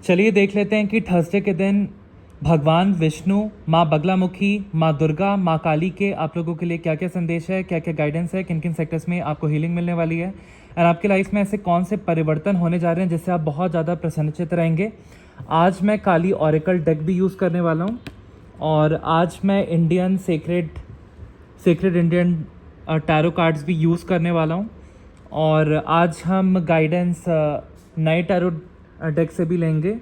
चलिए देख लेते हैं कि थर्सडे के दिन भगवान विष्णु, माँ बगलामुखी, माँ दुर्गा, माँ काली के आप लोगों के लिए क्या क्या संदेश है, क्या क्या गाइडेंस है, किन किन सेक्टर्स में आपको हीलिंग मिलने वाली है और आपकी लाइफ में ऐसे कौन से परिवर्तन होने जा रहे हैं जिससे आप बहुत ज़्यादा प्रसन्नचित्त रहेंगे। आज मैं काली ऑरेकल डेक भी यूज़ करने वाला हूँ और आज मैं Indian sacred Indian tarot cards भी यूज़ करने वाला हूँ और आज हम गाइडेंस नए टैरो डेक से भी लेंगे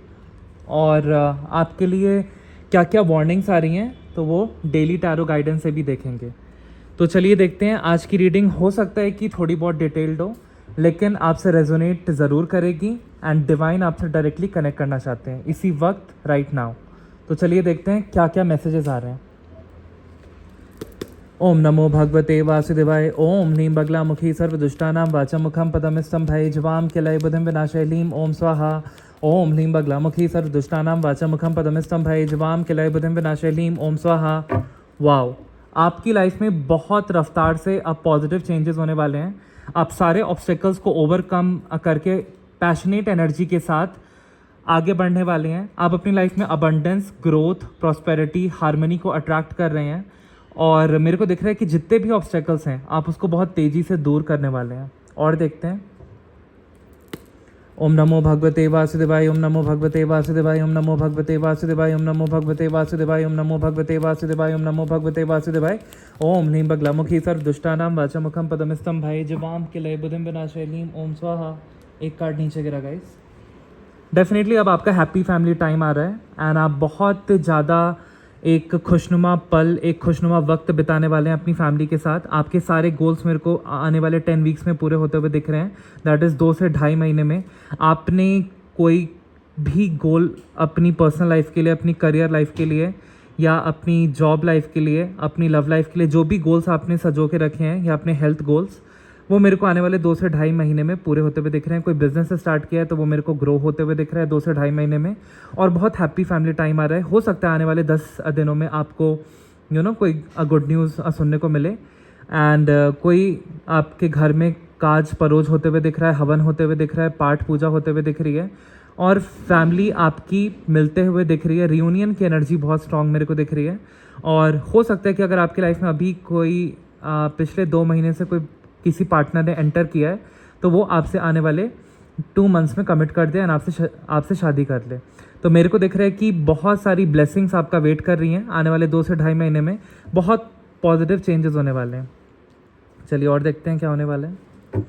और आपके लिए क्या क्या वार्निंग्स आ रही हैं तो वो डेली टैरो गाइडेंस से भी देखेंगे। तो चलिए देखते हैं। आज की रीडिंग हो सकता है कि थोड़ी बहुत डिटेल्ड हो लेकिन आपसे रेजोनेट ज़रूर करेगी एंड डिवाइन आपसे डायरेक्टली कनेक्ट करना चाहते हैं इसी वक्त राइट नाउ। तो चलिए देखते हैं क्या क्या मैसेजेस आ रहे हैं। ओम नमो भगवते वासुदेवाय। ओम नीम बगलामुखी सर्वदुष्टानां वाचमुखं पदमिष्टं भैजवां किलय बुधिं विनाशय लीं ओम स्वाहा। ओम नीम बगलामुखी सर्वदुष्टानां वाचमुखं पदमिष्टं भैजवां किलय बुधिं विनाशय लीं ओम स्वाहा। वाओ, आपकी लाइफ में बहुत रफ्तार से अब पॉजिटिव चेंजेस होने वाले हैं। आप सारे ऑब्स्टेकल्स को ओवरकम करके पैशनेट एनर्जी के साथ आगे बढ़ने वाले हैं। आप अपनी लाइफ में अबंडेंस, ग्रोथ, प्रॉस्पेरिटी, हार्मनी को अट्रैक्ट कर रहे हैं और मेरे को दिख रहा है कि जितने भी ऑब्स्टेकल्स हैं आप उसको बहुत तेज़ी से दूर करने वाले हैं। और देखते हैं। ओम नमो भगवते वासुदेवाय। ओम नमो भगवते वासुदेवाय। ओम नमो भगवते वासुदेवाय। ओम नमो भगवते वासुदेवाय। ओम नमो भगवते वासुदेवाय। ओम नमो भगवते वासुदेवाय। ओम ह्रीं बगलामुखी सर्वदुष्टानां वाचमुखं पदमिष्टं भैजवां किलय बुधिं विनाशय लीं ओम स्वाहा। एक कार्ड नीचे गिरा गाइस। डेफिनेटली अब आपका हैप्पी फैमिली टाइम आ रहा है एंड आप बहुत ज़्यादा एक खुशनुमा पल, एक खुशनुमा वक्त बिताने वाले हैं अपनी फैमिली के साथ। आपके सारे गोल्स मेरे को आने वाले 10 वीक्स में पूरे होते हुए दिख रहे हैं। दैट इज़ 2 से ढाई महीने में आपने कोई भी गोल अपनी पर्सनल लाइफ के लिए, अपनी करियर लाइफ के लिए या अपनी जॉब लाइफ के लिए, अपनी लव लाइफ के लिए जो भी गोल्स आपने सजो के रखे हैं या अपने हेल्थ गोल्स, वो मेरे को आने वाले 2 से ढाई महीने में पूरे होते हुए दिख रहे हैं। कोई बिजनेस स्टार्ट किया है तो वो मेरे को ग्रो होते हुए दिख रहा है 2 से ढाई महीने में और बहुत हैप्पी फैमिली टाइम आ रहा है। हो सकता है आने वाले 10 दिनों में आपको कोई गुड न्यूज़ सुनने को मिले एंड कोई आपके घर में काज परोज होते हुए दिख रहा है, हवन होते हुए दिख रहा है, पाठ पूजा होते हुए दिख रही है और फैमिली आपकी मिलते हुए दिख रही है। रियूनियन की एनर्जी बहुत स्ट्रांग मेरे को दिख रही है और हो सकता है कि अगर आपकी लाइफ में अभी कोई पिछले 2 महीने से कोई किसी पार्टनर ने एंटर किया है तो वो आपसे आने वाले 2 मंथ्स में कमिट कर दे एंड आपसे शादी कर ले। तो मेरे को दिख रहा है कि बहुत सारी ब्लेसिंग्स आपका वेट कर रही हैं आने वाले 2 से ढाई महीने में। बहुत पॉजिटिव चेंजेस होने वाले हैं। चलिए और देखते हैं क्या होने वाला है।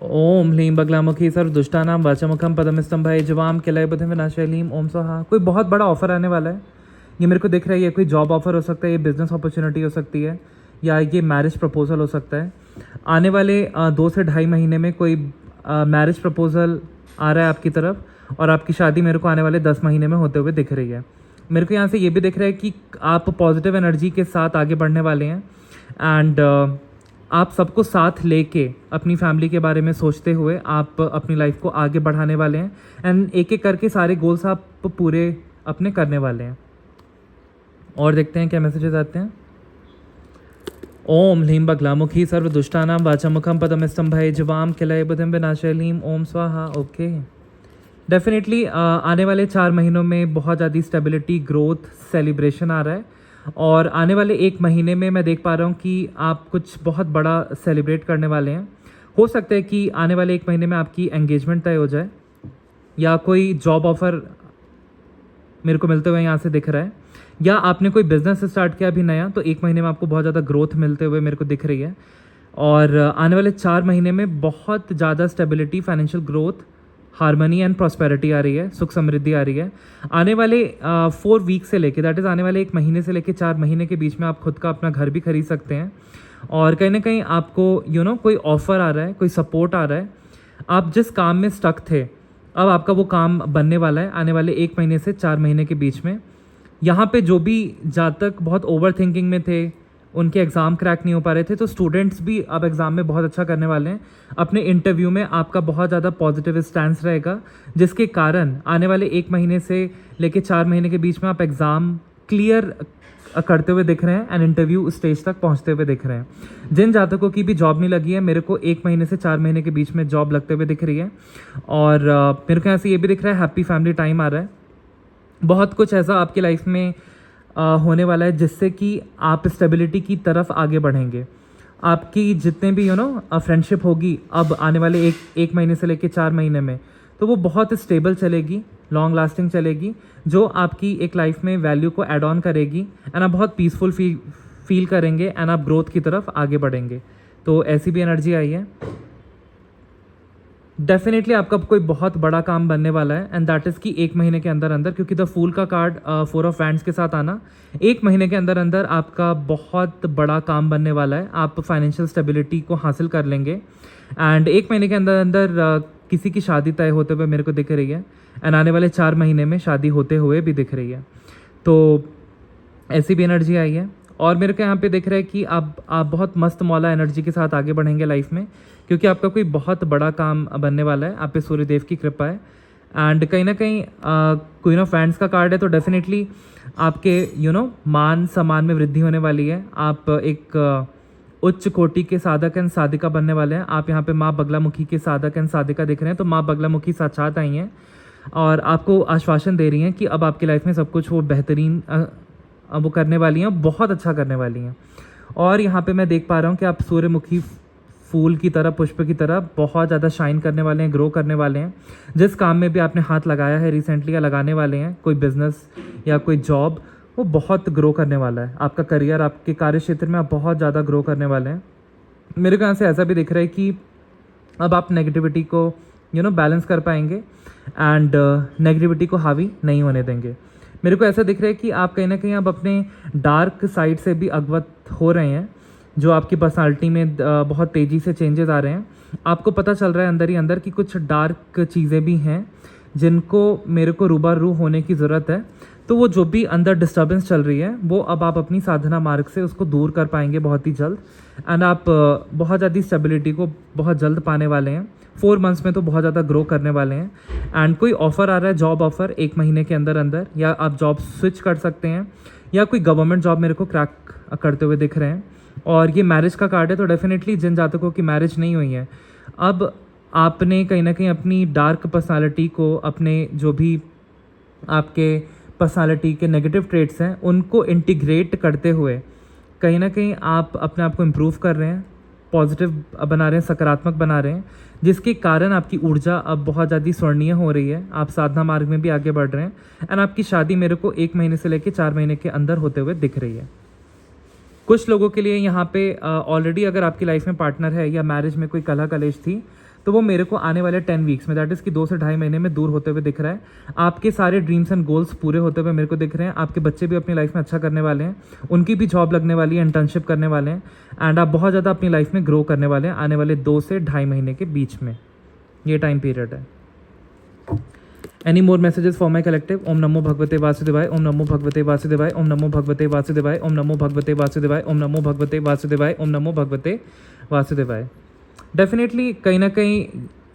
ओम ह्रीं बगलामुखी सर्वदुष्टानां वाचमुखं पदमिष्टं भैजवां किलय बुधिं विनाशय लीं ओम स्वाहा। कोई बहुत बड़ा ऑफर आने वाला है। ये मेरे को दिख रहा है। ये कोई जॉब ऑफर हो सकता है, ये बिजनेस अपॉर्चुनिटी हो सकती है या ये मैरिज प्रपोजल हो सकता है। आने वाले 2 से ढाई महीने में कोई मैरिज प्रपोजल आ रहा है आपकी तरफ और आपकी शादी मेरे को आने वाले 10 महीने में होते हुए दिख रही है। मेरे को यहाँ से ये भी दिख रहा है कि आप पॉजिटिव एनर्जी के साथ आगे बढ़ने वाले हैं एंड आप सबको साथ लेके अपनी फैमिली के बारे में सोचते हुए आप अपनी लाइफ को आगे बढ़ाने वाले हैं एंड एक एक करके सारे गोल्स आप पूरे अपने करने वाले हैं। और देखते हैं क्या मैसेजेस आते हैं। ओम ह्रीं बगलामुखी सर्वदुष्टानां वाचमुखं पदमिष्टं भैजवां किलय बुधिं विनाशय लीं ओम स्वाहा। ओके, डेफिनेटली आने वाले 4 महीनों में बहुत ज़्यादा स्टेबिलिटी, ग्रोथ, सेलिब्रेशन आ रहा है और आने वाले 1 महीने में मैं देख पा रहा हूँ कि आप कुछ बहुत बड़ा सेलिब्रेट करने वाले हैं। हो सकता है कि आने वाले 1 महीने में आपकी एंगेजमेंट तय हो जाए या कोई जॉब ऑफर मेरे को मिलते हुए यहाँ से दिख रहा है या आपने कोई बिजनेस स्टार्ट किया अभी नया तो 1 महीने में आपको बहुत ज़्यादा ग्रोथ मिलते हुए मेरे को दिख रही है और आने वाले 4 महीने में बहुत ज़्यादा stability, financial growth, harmony and prosperity आ रही है, सुख समृद्धि आ रही है। आने वाले 4 वीक से लेके, दैट इज़ आने वाले 1 महीने से लेके 4 महीने के बीच में आप खुद का अपना घर भी खरीद सकते हैं और कहीं ना कहीं आपको कोई ऑफ़र आ रहा है, कोई सपोर्ट आ रहा है। आप जिस काम में स्टक थे अब आपका वो काम बनने वाला है आने वाले 1 महीने से 4 महीने के बीच में। यहाँ पे जो भी जातक बहुत ओवर थिंकिंग में थे, उनके एग्ज़ाम क्रैक नहीं हो पा रहे थे, तो स्टूडेंट्स भी अब एग्ज़ाम में बहुत अच्छा करने वाले हैं। अपने इंटरव्यू में आपका बहुत ज़्यादा पॉजिटिव स्टैंस रहेगा जिसके कारण आने वाले 1 महीने से लेके 4 महीने के बीच में आप एग्ज़ाम क्लियर करते हुए दिख रहे हैं एंड इंटरव्यू स्टेज तक पहुंचते हुए दिख रहे हैं। जिन जातकों की भी जॉब नहीं लगी है, मेरे को 1 महीने से 4 महीने के बीच में जॉब लगते हुए दिख रही है। और मेरे को यहाँ से ये भी दिख रहा है हैप्पी फैमिली टाइम आ रहा है। बहुत कुछ ऐसा आपकी लाइफ में होने वाला है जिससे कि आप स्टेबिलिटी की तरफ आगे बढ़ेंगे। आपकी जितने भी फ्रेंडशिप होगी अब आने वाले एक महीने से लेकर 4 महीने में, तो वो बहुत स्टेबल चलेगी, लॉन्ग लास्टिंग चलेगी, जो आपकी एक लाइफ में वैल्यू को ऐड ऑन करेगी एंड आप बहुत पीसफुल फील करेंगे एंड आप ग्रोथ की तरफ आगे बढ़ेंगे। तो ऐसी भी एनर्जी आई है। डेफिनेटली आपका कोई बहुत बड़ा काम बनने वाला है एंड दैट इज़ कि 1 महीने के अंदर अंदर, क्योंकि द फूल का कार्ड 4 ऑफ वैंड्स के साथ आना, 1 महीने के अंदर अंदर आपका बहुत बड़ा काम बनने वाला है। आप फाइनेंशियल स्टेबिलिटी को हासिल कर लेंगे एंड 1 महीने के अंदर अंदर किसी की शादी तय होते हुए मेरे को दिख रही है एंड आने वाले 4 महीने में शादी होते हुए भी दिख रही है। तो ऐसी भी एनर्जी आई है। और मेरे को यहाँ पे दिख रहा है कि आप बहुत मस्त मौला एनर्जी के साथ आगे बढ़ेंगे लाइफ में, क्योंकि आपका कोई बहुत बड़ा काम बनने वाला है। आप पे सूर्यदेव की कृपा है एंड कहीं ना कहीं क्वीन ऑफ वैंड्स का कार्ड है, तो डेफिनेटली आपके मान सम्मान में वृद्धि होने वाली है। आप एक उच्च कोटि के साधक एंड साधिका बनने वाले हैं। आप यहाँ पे माँ बगलामुखी के साधक एंड साधिका दिख रहे हैं, तो माँ बगलामुखी साक्षात आई हैं और आपको आश्वासन दे रही हैं कि अब आपकी लाइफ में सब कुछ वो बेहतरीन वो करने वाली हैं, बहुत अच्छा करने वाली हैं। और यहाँ पे मैं देख पा रहा हूँ कि आप सूर्यमुखी फूल की तरह, पुष्प की तरह बहुत ज़्यादा शाइन करने वाले हैं, ग्रो करने वाले हैं। जिस काम में भी आपने हाथ लगाया है रिसेंटली या लगाने वाले हैं, कोई बिजनेस या कोई जॉब, वो बहुत ग्रो करने वाला है। आपका करियर, आपके कार्य क्षेत्र में आप बहुत ज़्यादा ग्रो करने वाले हैं। मेरे को यहाँ से ऐसा भी दिख रहा है कि अब आप नेगेटिविटी को बैलेंस कर पाएंगे एंड नेगेटिविटी को हावी नहीं होने देंगे। मेरे को ऐसा दिख रहा है कि आप कहीं ना कहीं अब अपने डार्क साइड से भी अवगत हो रहे हैं, जो आपकी पर्सनालिटी में बहुत तेज़ी से चेंजेस आ रहे हैं। आपको पता चल रहा है अंदर ही अंदर कि कुछ डार्क चीज़ें भी हैं जिनको मेरे को रूबरू होने की ज़रूरत है। तो वो जो भी अंदर डिस्टर्बेंस चल रही है, वो अब आप अपनी साधना मार्ग से उसको दूर कर पाएंगे बहुत ही जल्द एंड आप बहुत ज़्यादा स्टेबिलिटी को बहुत जल्द पाने वाले हैं। 4 मंथ्स में तो बहुत ज़्यादा ग्रो करने वाले हैं एंड कोई ऑफ़र आ रहा है, जॉब ऑफ़र 1 महीने के अंदर अंदर, या आप जॉब स्विच कर सकते हैं या कोई गवर्नमेंट जॉब मेरे को क्रैक करते हुए दिख रहे हैं। और ये मैरिज का कार्ड है, तो डेफिनेटली जिन जातकों की मैरिज नहीं हुई है, अब आपने कहीं ना कहीं अपनी डार्क पर्सनालिटी को, अपने जो भी आपके पर्सनालिटी के नेगेटिव ट्रेट्स हैं, उनको इंटीग्रेट करते हुए कहीं ना कहीं आप अपने आप को इम्प्रूव कर रहे हैं, पॉजिटिव बना रहे हैं, सकारात्मक बना रहे हैं, जिसके कारण आपकी ऊर्जा अब बहुत ज़्यादा स्वर्णीय हो रही है। आप साधना मार्ग में भी आगे बढ़ रहे हैं एंड आपकी शादी मेरे को 1 महीने से लेकर 4 महीने के अंदर होते हुए दिख रही है। कुछ लोगों के लिए यहाँ पे ऑलरेडी अगर आपकी लाइफ में पार्टनर है या मैरिज में कोई कलह कलेश थी, तो वो मेरे को आने वाले 10 वीक्स में, दैट इज़ कि 2 से 2.5 महीने में दूर होते हुए दिख रहा है। आपके सारे ड्रीम्स एंड गोल्स पूरे होते हुए मेरे को दिख रहे हैं। आपके बच्चे भी अपनी लाइफ में अच्छा करने वाले हैं, उनकी भी जॉब लगने वाली है, इंटर्नशिप करने वाले हैं एंड आप बहुत ज़्यादा अपनी लाइफ में ग्रो करने वाले हैं आने वाले 2 से 2.5 महीने के बीच में, ये टाइम पीरियड है। Any more messages for my collective? ओम नमो भगवते वासुदेवाय, ओम नमो भगवते वासुदेवाय, ओम नमो भगवते वासुदेवाय, ओम नमो भगवते वासुदेवाय, ओम नमो भगवते वासुदेवाय, ओम नमो भगवते वासुदेवाय। डेफिनेटली कहीं ना कहीं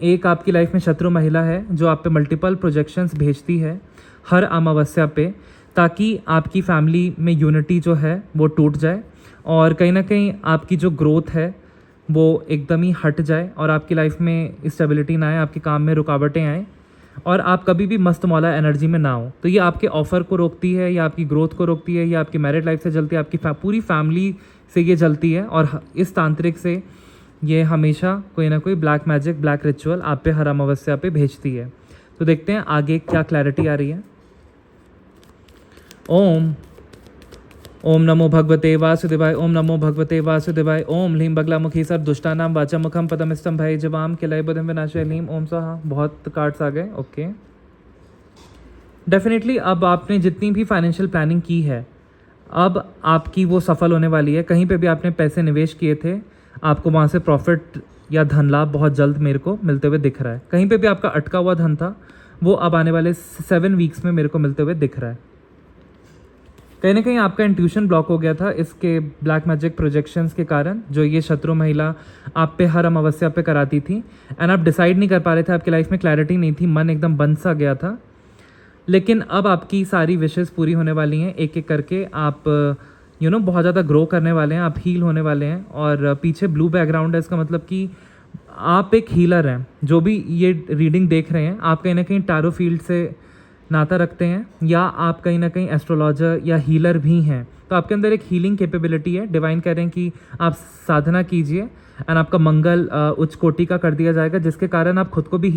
एक आपकी लाइफ में शत्रु महिला है जो आप पे मल्टीपल प्रोजेक्शंस भेजती है हर अमावस्या पे, ताकि आपकी फैमिली में यूनिटी जो है वो टूट जाए और कहीं ना कहीं आपकी जो ग्रोथ है वो एकदम ही हट जाए और आपकी लाइफ में स्टेबिलिटी ना आए, आपके काम में रुकावटें आए और आप कभी भी मस्त मौला एनर्जी में ना हो। तो ये आपके ऑफ़र को रोकती है, या आपकी ग्रोथ को रोकती है, या आपकी मैरिड लाइफ से जलती है, आपकी पूरी फैमिली से ये जलती है। और इस तांत्रिक से ये हमेशा कोई ना कोई ब्लैक मैजिक, ब्लैक रिचुअल आप पे हर अमावस्या पे भेजती है। तो देखते हैं आगे क्या क्लैरिटी आ रही है। ओम नमो भगवते वासुदेवाय, ओम नमो भगवते वासुदेवाय, ओम ह्लीं बगलामुखी सर्व दुष्टानां वाचा मुखम पदमिष्टम भय जवाम किलय बुधिम विनाशय ह्लीं ओम स्वाहा। बहुत कार्ड्स आ गए। ओके, डेफिनेटली अब आपने जितनी भी फाइनेंशियल प्लानिंग की है, अब आपकी वो सफल होने वाली है। कहीं पे भी आपने पैसे निवेश किए थे, आपको वहाँ से प्रॉफिट या धन लाभ बहुत जल्द मेरे को मिलते हुए दिख रहा है। कहीं पे भी आपका अटका हुआ धन था, वो अब आने वाले 7 वीक्स में मेरे को मिलते हुए दिख रहा है। कहीं ना कहीं आपका इंट्यूशन ब्लॉक हो गया था इसके ब्लैक मैजिक प्रोजेक्शंस के कारण, जो ये शत्रु महिला आप पे हर अमावस्या पे कराती थी एंड आप डिसाइड नहीं कर पा रहे थे, आपकी लाइफ में क्लैरिटी नहीं थी, मन एकदम बंद सा गया था। लेकिन अब आपकी सारी विशेज़ पूरी होने वाली हैं, एक एक करके आप बहुत ज़्यादा ग्रो करने वाले हैं, आप हील होने वाले हैं। और पीछे ब्लू बैकग्राउंड है, इसका मतलब कि आप एक हीलर हैं। जो भी ये रीडिंग देख रहे हैं, आप कहीं ना कहीं टैरो फील्ड से नाता रखते हैं, या आप कहीं ना कहीं एस्ट्रोलॉजर या हीलर भी हैं। तो आपके अंदर एक हीलिंग कैपेबिलिटी है। डिवाइन कह रहे हैं कि आप साधना कीजिए एंड आपका मंगल उच्च कोटि का कर दिया जाएगा, जिसके कारण आप खुद को भी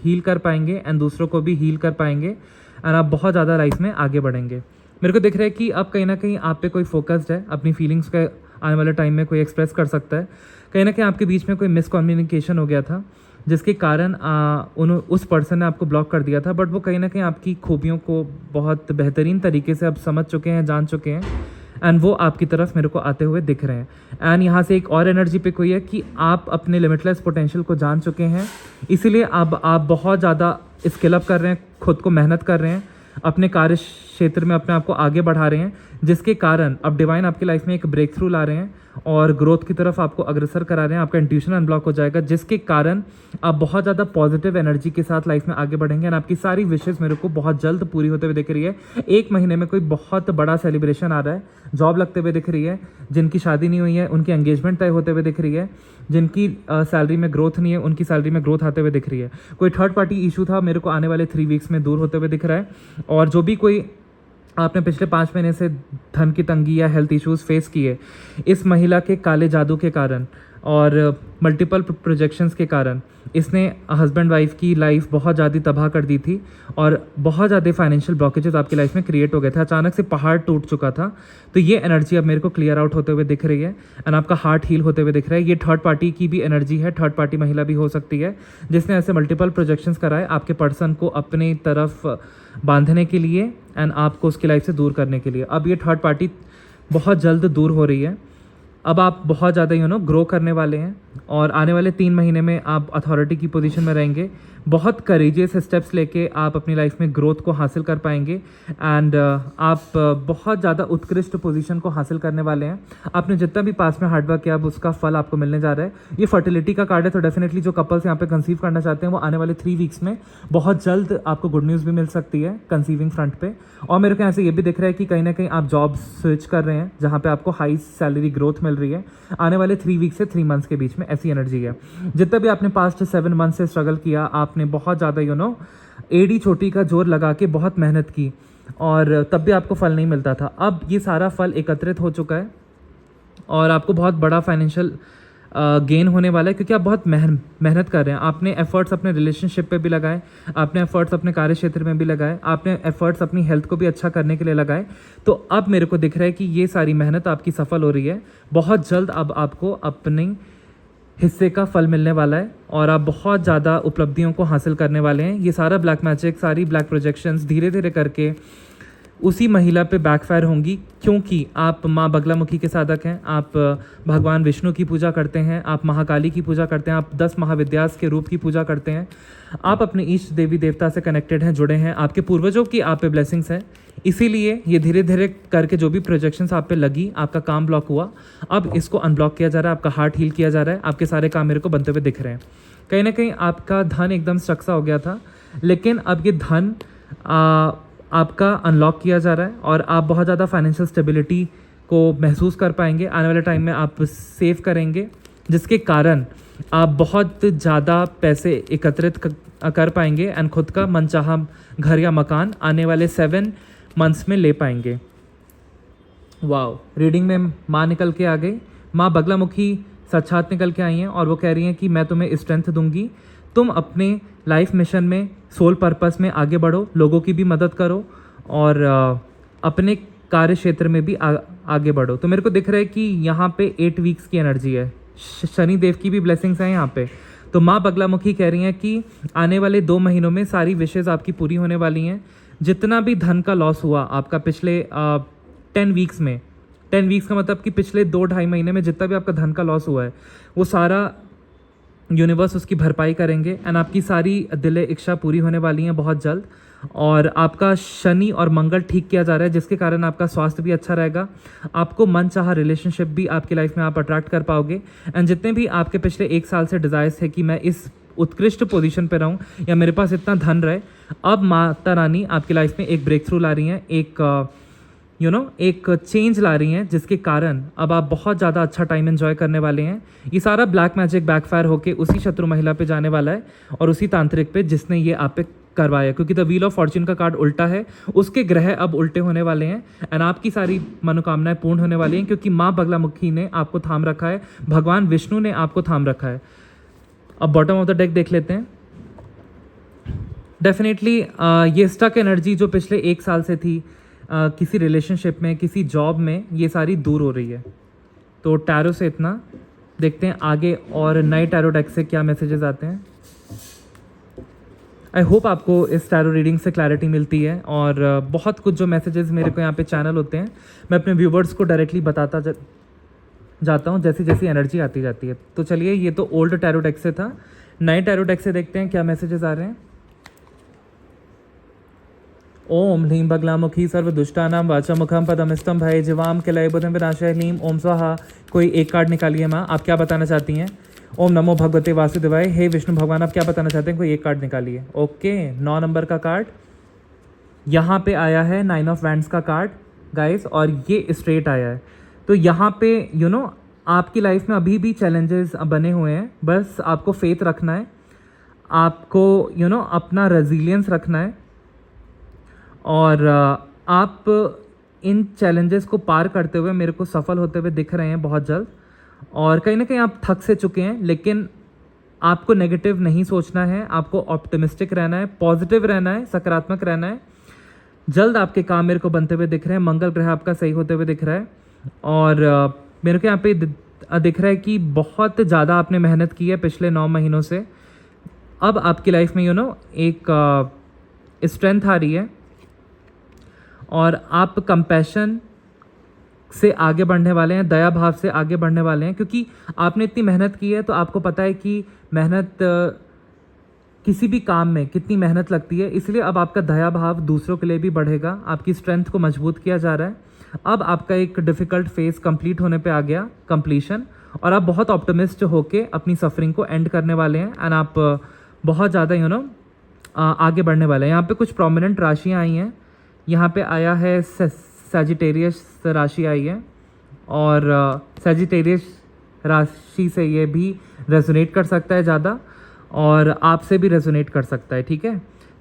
हील कर पाएंगे एंड दूसरों को भी हील कर पाएंगे एंड आप बहुत ज़्यादा लाइफ में आगे बढ़ेंगे। मेरे को दिख रहा है कि अब कहीं ना कहीं आप पे कोई फोकस्ड है, अपनी फीलिंग्स का आने वाले टाइम में कोई एक्सप्रेस कर सकता है। कहीं ना कहीं आपके बीच में कोई मिसकम्युनिकेशन हो गया था, जिसके कारण उस पर्सन ने आपको ब्लॉक कर दिया था, बट वो कहीं ना कहीं आपकी खूबियों को बहुत बेहतरीन तरीके से अब समझ चुके हैं, जान चुके हैं एंड वो आपकी तरफ मेरे को आते हुए दिख रहे हैं। एंड यहाँ से एक और एनर्जी पे कोई है कि आप अपने लिमिटलेस पोटेंशियल को जान चुके हैं, इसीलिए अब आप बहुत ज़्यादा स्किल अप कर रहे हैं, खुद को मेहनत कर रहे हैं, अपने कार्य क्षेत्र में अपने आप को आगे बढ़ा रहे हैं, जिसके कारण अब डिवाइन आपकी लाइफ में एक ब्रेक थ्रू ला रहे हैं और ग्रोथ की तरफ आपको अग्रसर करा रहे हैं। आपका इंट्यूशन अनब्लॉक हो जाएगा, जिसके कारण आप बहुत ज़्यादा पॉजिटिव एनर्जी के साथ लाइफ में आगे बढ़ेंगे एंड आपकी सारी विशेज़ मेरे को बहुत जल्द पूरी होते हुए दिख रही है। एक महीने में कोई बहुत बड़ा सेलिब्रेशन आ रहा है, जॉब लगते हुए दिख रही है, जिनकी शादी नहीं हुई है उनकी एंगेजमेंट तय होते हुए दिख रही है, जिनकी सैलरी में ग्रोथ नहीं है उनकी सैलरी में ग्रोथ आते हुए दिख रही है। कोई थर्ड पार्टी इशू था, मेरे को आने वाले 3 वीक्स में दूर होते हुए दिख रहा है। और जो भी कोई आपने पिछले 5 महीने से धन की तंगी या हेल्थ इश्यूज फेस किए, इस महिला के काले जादू के कारण और मल्टीपल प्रोजेक्शंस के कारण इसने हस्बैंड वाइफ की लाइफ बहुत ज़्यादा तबाह कर दी थी और बहुत ज़्यादा फाइनेंशियल ब्लॉकेजेस आपकी लाइफ में क्रिएट हो गए थे। अचानक से पहाड़ टूट चुका था। तो ये एनर्जी अब मेरे को क्लियर आउट होते हुए दिख रही है एंड आपका हार्ट हील होते हुए दिख रहा है। ये थर्ड पार्टी की भी एनर्जी है, थर्ड पार्टी महिला भी हो सकती है, जिसने ऐसे मल्टीपल प्रोजेक्शंस कराए आपके पर्सन को अपनी तरफ बांधने के लिए एंड आपको उसकी लाइफ से दूर करने के लिए। अब ये थर्ड पार्टी बहुत जल्द दूर हो रही है। अब आप बहुत ज़्यादा ग्रो करने वाले हैं और आने वाले 3 महीने में आप अथॉरिटी की पोजीशन में रहेंगे। बहुत करेजियस स्टेप्स लेके आप अपनी लाइफ में ग्रोथ को हासिल कर पाएंगे एंड आप बहुत ज़्यादा उत्कृष्ट पोजीशन को हासिल करने वाले हैं। आपने जितना भी पास में हार्डवर्क किया, अब उसका फल आपको मिलने जा रहा है। ये फर्टिलिटी का कार्ड है, तो डेफिनेटली जो कपल्स यहाँ पे कंसीव करना चाहते हैं वो आने वाले 3 वीक्स में बहुत जल्द आपको गुड न्यूज़ भी मिल सकती है कंसीविंग फ्रंट पे। और मेरे को यहाँ से ये भी दिख रहा है कि कहीं ना कहीं आप जॉब स्विच कर रहे हैं जहाँ पे आपको हाई सैलरी ग्रोथ मिल रही है आने वाले 3 वीक से 3 मंथ्स के बीच में, ऐसी एनर्जी है। जितना भी आपने पास्ट 7 मंथ से स्ट्रगल किया, आपने बहुत ज़्यादा एड़ी चोटी का जोर लगा के बहुत मेहनत की और तब भी आपको फल नहीं मिलता था। अब ये सारा फल एकत्रित हो चुका है और आपको बहुत बड़ा फाइनेंशियल गेन होने वाला है, क्योंकि आप बहुत मेहनत कर रहे हैं। आपने एफर्ट्स अपने रिलेशनशिप पे भी लगाए, आपने एफर्ट्स अपने कार्य क्षेत्र में भी लगाए, आपने एफर्ट्स अपनी हेल्थ को भी अच्छा करने के लिए लगाए। तो अब मेरे को दिख रहा है कि ये सारी मेहनत आपकी सफल हो रही है। बहुत जल्द अब आपको अपने हिस्से का फल मिलने वाला है और आप बहुत ज़्यादा उपलब्धियों को हासिल करने वाले हैं। ये सारा ब्लैक मैजिक, सारी ब्लैक प्रोजेक्शंस धीरे धीरे करके उसी महिला पे बैकफायर होंगी, क्योंकि आप माँ बगलामुखी के साधक हैं, आप भगवान विष्णु की पूजा करते हैं, आप महाकाली की पूजा करते हैं, आप 10 महाविद्यास के रूप की पूजा करते हैं, आप अपने इष्ट देवी देवता से कनेक्टेड हैं, जुड़े हैं, आपके पूर्वजों की आप पे ब्लेसिंग्स हैं। इसीलिए ये धीरे धीरे करके जो भी प्रोजेक्शंस आप पे लगी, आपका काम ब्लॉक हुआ, अब इसको अनब्लॉक किया जा रहा है, आपका हार्ट हील किया जा रहा है, आपके सारे काम मेरे को बनते हुए दिख रहे हैं। कहीं ना कहीं आपका धन एकदम स्टक सा हो गया था, लेकिन अब ये धन आपका अनलॉक किया जा रहा है और आप बहुत ज़्यादा फाइनेंशियल स्टेबिलिटी को महसूस कर पाएंगे। आने वाले टाइम में आप सेव करेंगे, जिसके कारण आप बहुत ज़्यादा पैसे एकत्रित कर पाएंगे एंड खुद का मनचाहा घर या मकान आने वाले 7 मंथ्स में ले पाएंगे। वाओ, रीडिंग में माँ निकल के आ गई, माँ बगलामुखी साक्षात निकल के आई हैं और वो कह रही हैं कि मैं तुम्हें स्ट्रेंथ दूंगी, तुम अपने लाइफ मिशन में, सोल पर्पस में आगे बढ़ो, लोगों की भी मदद करो और अपने कार्य क्षेत्र में भी आगे बढ़ो। तो मेरे को दिख रहा है कि यहाँ पे 8 वीक्स की एनर्जी है, शनि देव की भी ब्लेसिंग्स हैं यहाँ पे। तो माँ बगलामुखी कह रही हैं कि आने वाले 2 महीनों में सारी विशेज़ आपकी पूरी होने वाली हैं। जितना भी धन का लॉस हुआ आपका पिछले 10 वीक्स में, 10 वीक्स का मतलब कि पिछले 2-2.5 महीने में जितना भी आपका धन का लॉस हुआ है, वो सारा यूनिवर्स उसकी भरपाई करेंगे एंड आपकी सारी दिल इच्छा पूरी होने वाली हैं बहुत जल्द। और आपका शनि और मंगल ठीक किया जा रहा है, जिसके कारण आपका स्वास्थ्य भी अच्छा रहेगा। आपको मनचाहा रिलेशनशिप भी आपकी लाइफ में आप अट्रैक्ट कर पाओगे एंड जितने भी आपके पिछले 1 साल से डिज़ायर्स थे कि मैं इस उत्कृष्ट पोजीशन पे रहूं या मेरे पास इतना धन रहे। अब माता रानी आपकी लाइफ में एक ब्रेक थ्रू ला रही हैं, एक एक चेंज ला रही हैं, जिसके कारण अब आप बहुत ज़्यादा अच्छा टाइम एंजॉय करने वाले हैं। ये सारा ब्लैक मैजिक बैकफायर होके उसी शत्रु महिला पे जाने वाला है और उसी तांत्रिक पे जिसने ये आप पे करवाया, क्योंकि द व्हील ऑफ फॉर्च्यून का कार्ड उल्टा है, उसके ग्रह अब उल्टे होने वाले हैं एंड आपकी सारी मनोकामनाएं पूर्ण होने वाली हैं, क्योंकि माँ बगलामुखी ने आपको थाम रखा है, भगवान विष्णु ने आपको थाम रखा है। अब बॉटम ऑफ द डेक देख लेते हैं। डेफिनेटली ये स्टक एनर्जी जो पिछले 1 साल से थी किसी रिलेशनशिप में, किसी जॉब में, ये सारी दूर हो रही है। तो टैरो से इतना, देखते हैं आगे और नए टैरो डेक से क्या मैसेजेस आते हैं। आई होप आपको इस टैरो रीडिंग से क्लैरिटी मिलती है और बहुत कुछ जो मैसेजेस मेरे को यहाँ पे चैनल होते हैं मैं अपने व्यूवर्स को डायरेक्टली बताता जाता हूँ जैसी जैसी एनर्जी आती जाती है। तो चलिए, ये तो ओल्ड टैरो डेक से था, नए टैरो डेक से देखते हैं क्या मैसेजेस आ रहे हैं। ओम ह्लीं बगलामुखी सर्वदुष्टानां वाचामुखं पदमिष्टं भये जीवाम किलय बुधिं विनाशाय ह्लीं ओम स्वाहा। कोई एक कार्ड निकालिए माँ, आप क्या बताना चाहती हैं। ओम नमो भगवते वासुदेवाय। हे विष्णु भगवान, आप क्या बताना चाहते हैं, कोई एक कार्ड निकालिए। ओके, 9 नंबर का कार्ड यहाँ पे आया है, 9 ऑफ वैंड्स का कार्ड गाइस, और ये स्ट्रेट आया है। तो यहाँ पे आपकी लाइफ में अभी भी चैलेंजेस बने हुए हैं, बस आपको फेथ रखना है, आपको अपना रेजिलियंस रखना है और आप इन चैलेंजेस को पार करते हुए मेरे को सफल होते हुए दिख रहे हैं बहुत जल्द। और कहीं ना कहीं आप थक से चुके हैं, लेकिन आपको नेगेटिव नहीं सोचना है, आपको ऑप्टिमिस्टिक रहना है, पॉजिटिव रहना है, सकारात्मक रहना है। जल्द आपके काम मेरे को बनते हुए दिख रहे हैं, मंगल ग्रह आपका सही होते हुए दिख रहा है और मेरे को यहाँ पे दिख रहा है कि बहुत ज़्यादा आपने मेहनत की है पिछले 9 महीनों से। अब आपकी लाइफ में एक स्ट्रेंथ आ रही है और आप कंपैशन से आगे बढ़ने वाले हैं, दया भाव से आगे बढ़ने वाले हैं, क्योंकि आपने इतनी मेहनत की है तो आपको पता है कि मेहनत किसी भी काम में कितनी मेहनत लगती है। इसलिए अब आपका दया भाव दूसरों के लिए भी बढ़ेगा, आपकी स्ट्रेंथ को मजबूत किया जा रहा है। अब आपका एक डिफ़िकल्ट फेज़ कंप्लीट होने पे आ गया, कंप्लीशन, और आप बहुत ऑप्टिमिस्ट होके अपनी सफरिंग को एंड करने वाले हैं एंड आप बहुत ज़्यादा आगे बढ़ने वाले हैं। यहाँ पे कुछ प्रोमिनेंट राशियाँ आई हैं, यहाँ पे आया है सैजिटेरियस राशि आई है और सैजिटेरियस राशि से ये भी रेजोनेट कर सकता है ज़्यादा और आपसे भी रेजोनेट कर सकता है, ठीक है।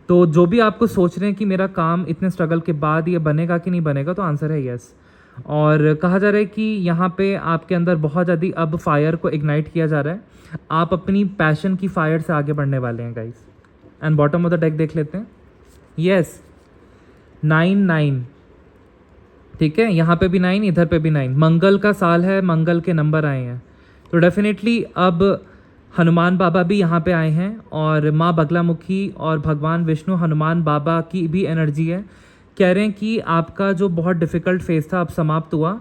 तो जो भी आपको सोच रहे हैं कि मेरा काम इतने स्ट्रगल के बाद ये बनेगा कि नहीं बनेगा, तो आंसर है यस। और कहा जा रहा है कि यहाँ पे आपके अंदर बहुत ज़्यादा अब फायर को इग्नाइट किया जा रहा है, आप अपनी पैशन की फायर से आगे बढ़ने वाले हैं guys. And bottom of the deck देख लेते हैं। यस, 9 ठीक है, यहाँ पे भी 9, इधर पे भी 9। मंगल का साल है, मंगल के नंबर आए हैं, तो डेफिनेटली अब हनुमान बाबा भी यहाँ पे आए हैं और माँ बगलामुखी और भगवान विष्णु हनुमान बाबा की भी एनर्जी है। कह रहे हैं कि आपका जो बहुत डिफ़िकल्ट फेज़ था अब समाप्त हुआ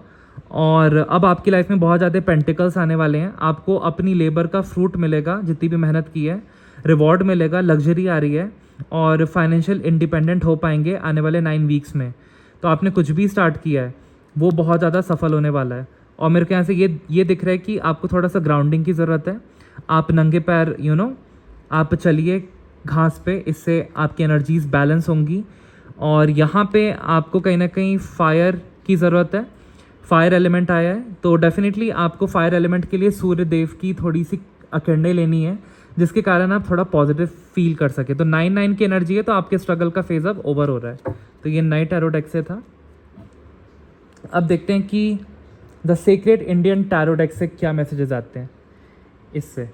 और अब आपकी लाइफ में बहुत ज़्यादा पेंटिकल्स आने वाले हैं। आपको अपनी लेबर का फ्रूट मिलेगा, जितनी भी मेहनत की है, रिवॉर्ड मिलेगा, लग्जरी आ रही है और फाइनेंशियल इंडिपेंडेंट हो पाएंगे आने वाले 9 वीक्स में। तो आपने कुछ भी स्टार्ट किया है वो बहुत ज़्यादा सफल होने वाला है। और मेरे को यहाँ से ये दिख रहा है कि आपको थोड़ा सा ग्राउंडिंग की ज़रूरत है। आप नंगे पैर आप चलिए घास पे, इससे आपकी एनर्जीज बैलेंस होंगी। और यहाँ पे आपको कहीं ना कहीं फायर की ज़रूरत है, फायर एलिमेंट आया है, तो डेफिनेटली आपको फायर एलिमेंट के लिए सूर्य देव की थोड़ी सी किरणें लेनी है, जिसके कारण आप थोड़ा पॉजिटिव फील कर सके। तो 9 की एनर्जी है, तो आपके स्ट्रगल का फेज अब ओवर हो रहा है। तो ये नए टैरो डेक से था। अब देखते हैं कि the secret Indian tarot deck से क्या मैसेजेस आते हैं इससे।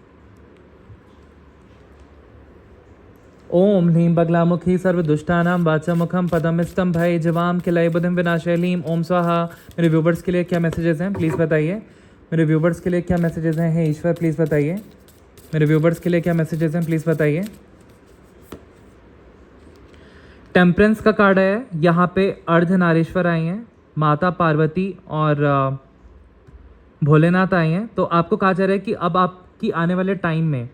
ओम ह्लीं बगलामुखी सर्वदुष्टानां वाचामुखं पदमिष्टं भये जीवाम किलय बुधिं विनाशाय ह्लीं ओम स्वाहा। मेरे व्यूवर्स के लिए क्या मैसेजेस हैं प्लीज़ बताइए। मेरे व्यूवर्स के लिए क्या मैसेजेस हैं, हे ईश्वर प्लीज़ बताइए। मेरे व्यूवर्स के लिए क्या मैसेजेस हैं प्लीज़ बताइए। टेम्परेंस का कार्ड है, यहाँ पे अर्धनारीश्वर आए हैं, माता पार्वती और भोलेनाथ आए हैं। तो आपको कहा जा रहा है कि अब आपकी आने वाले टाइम में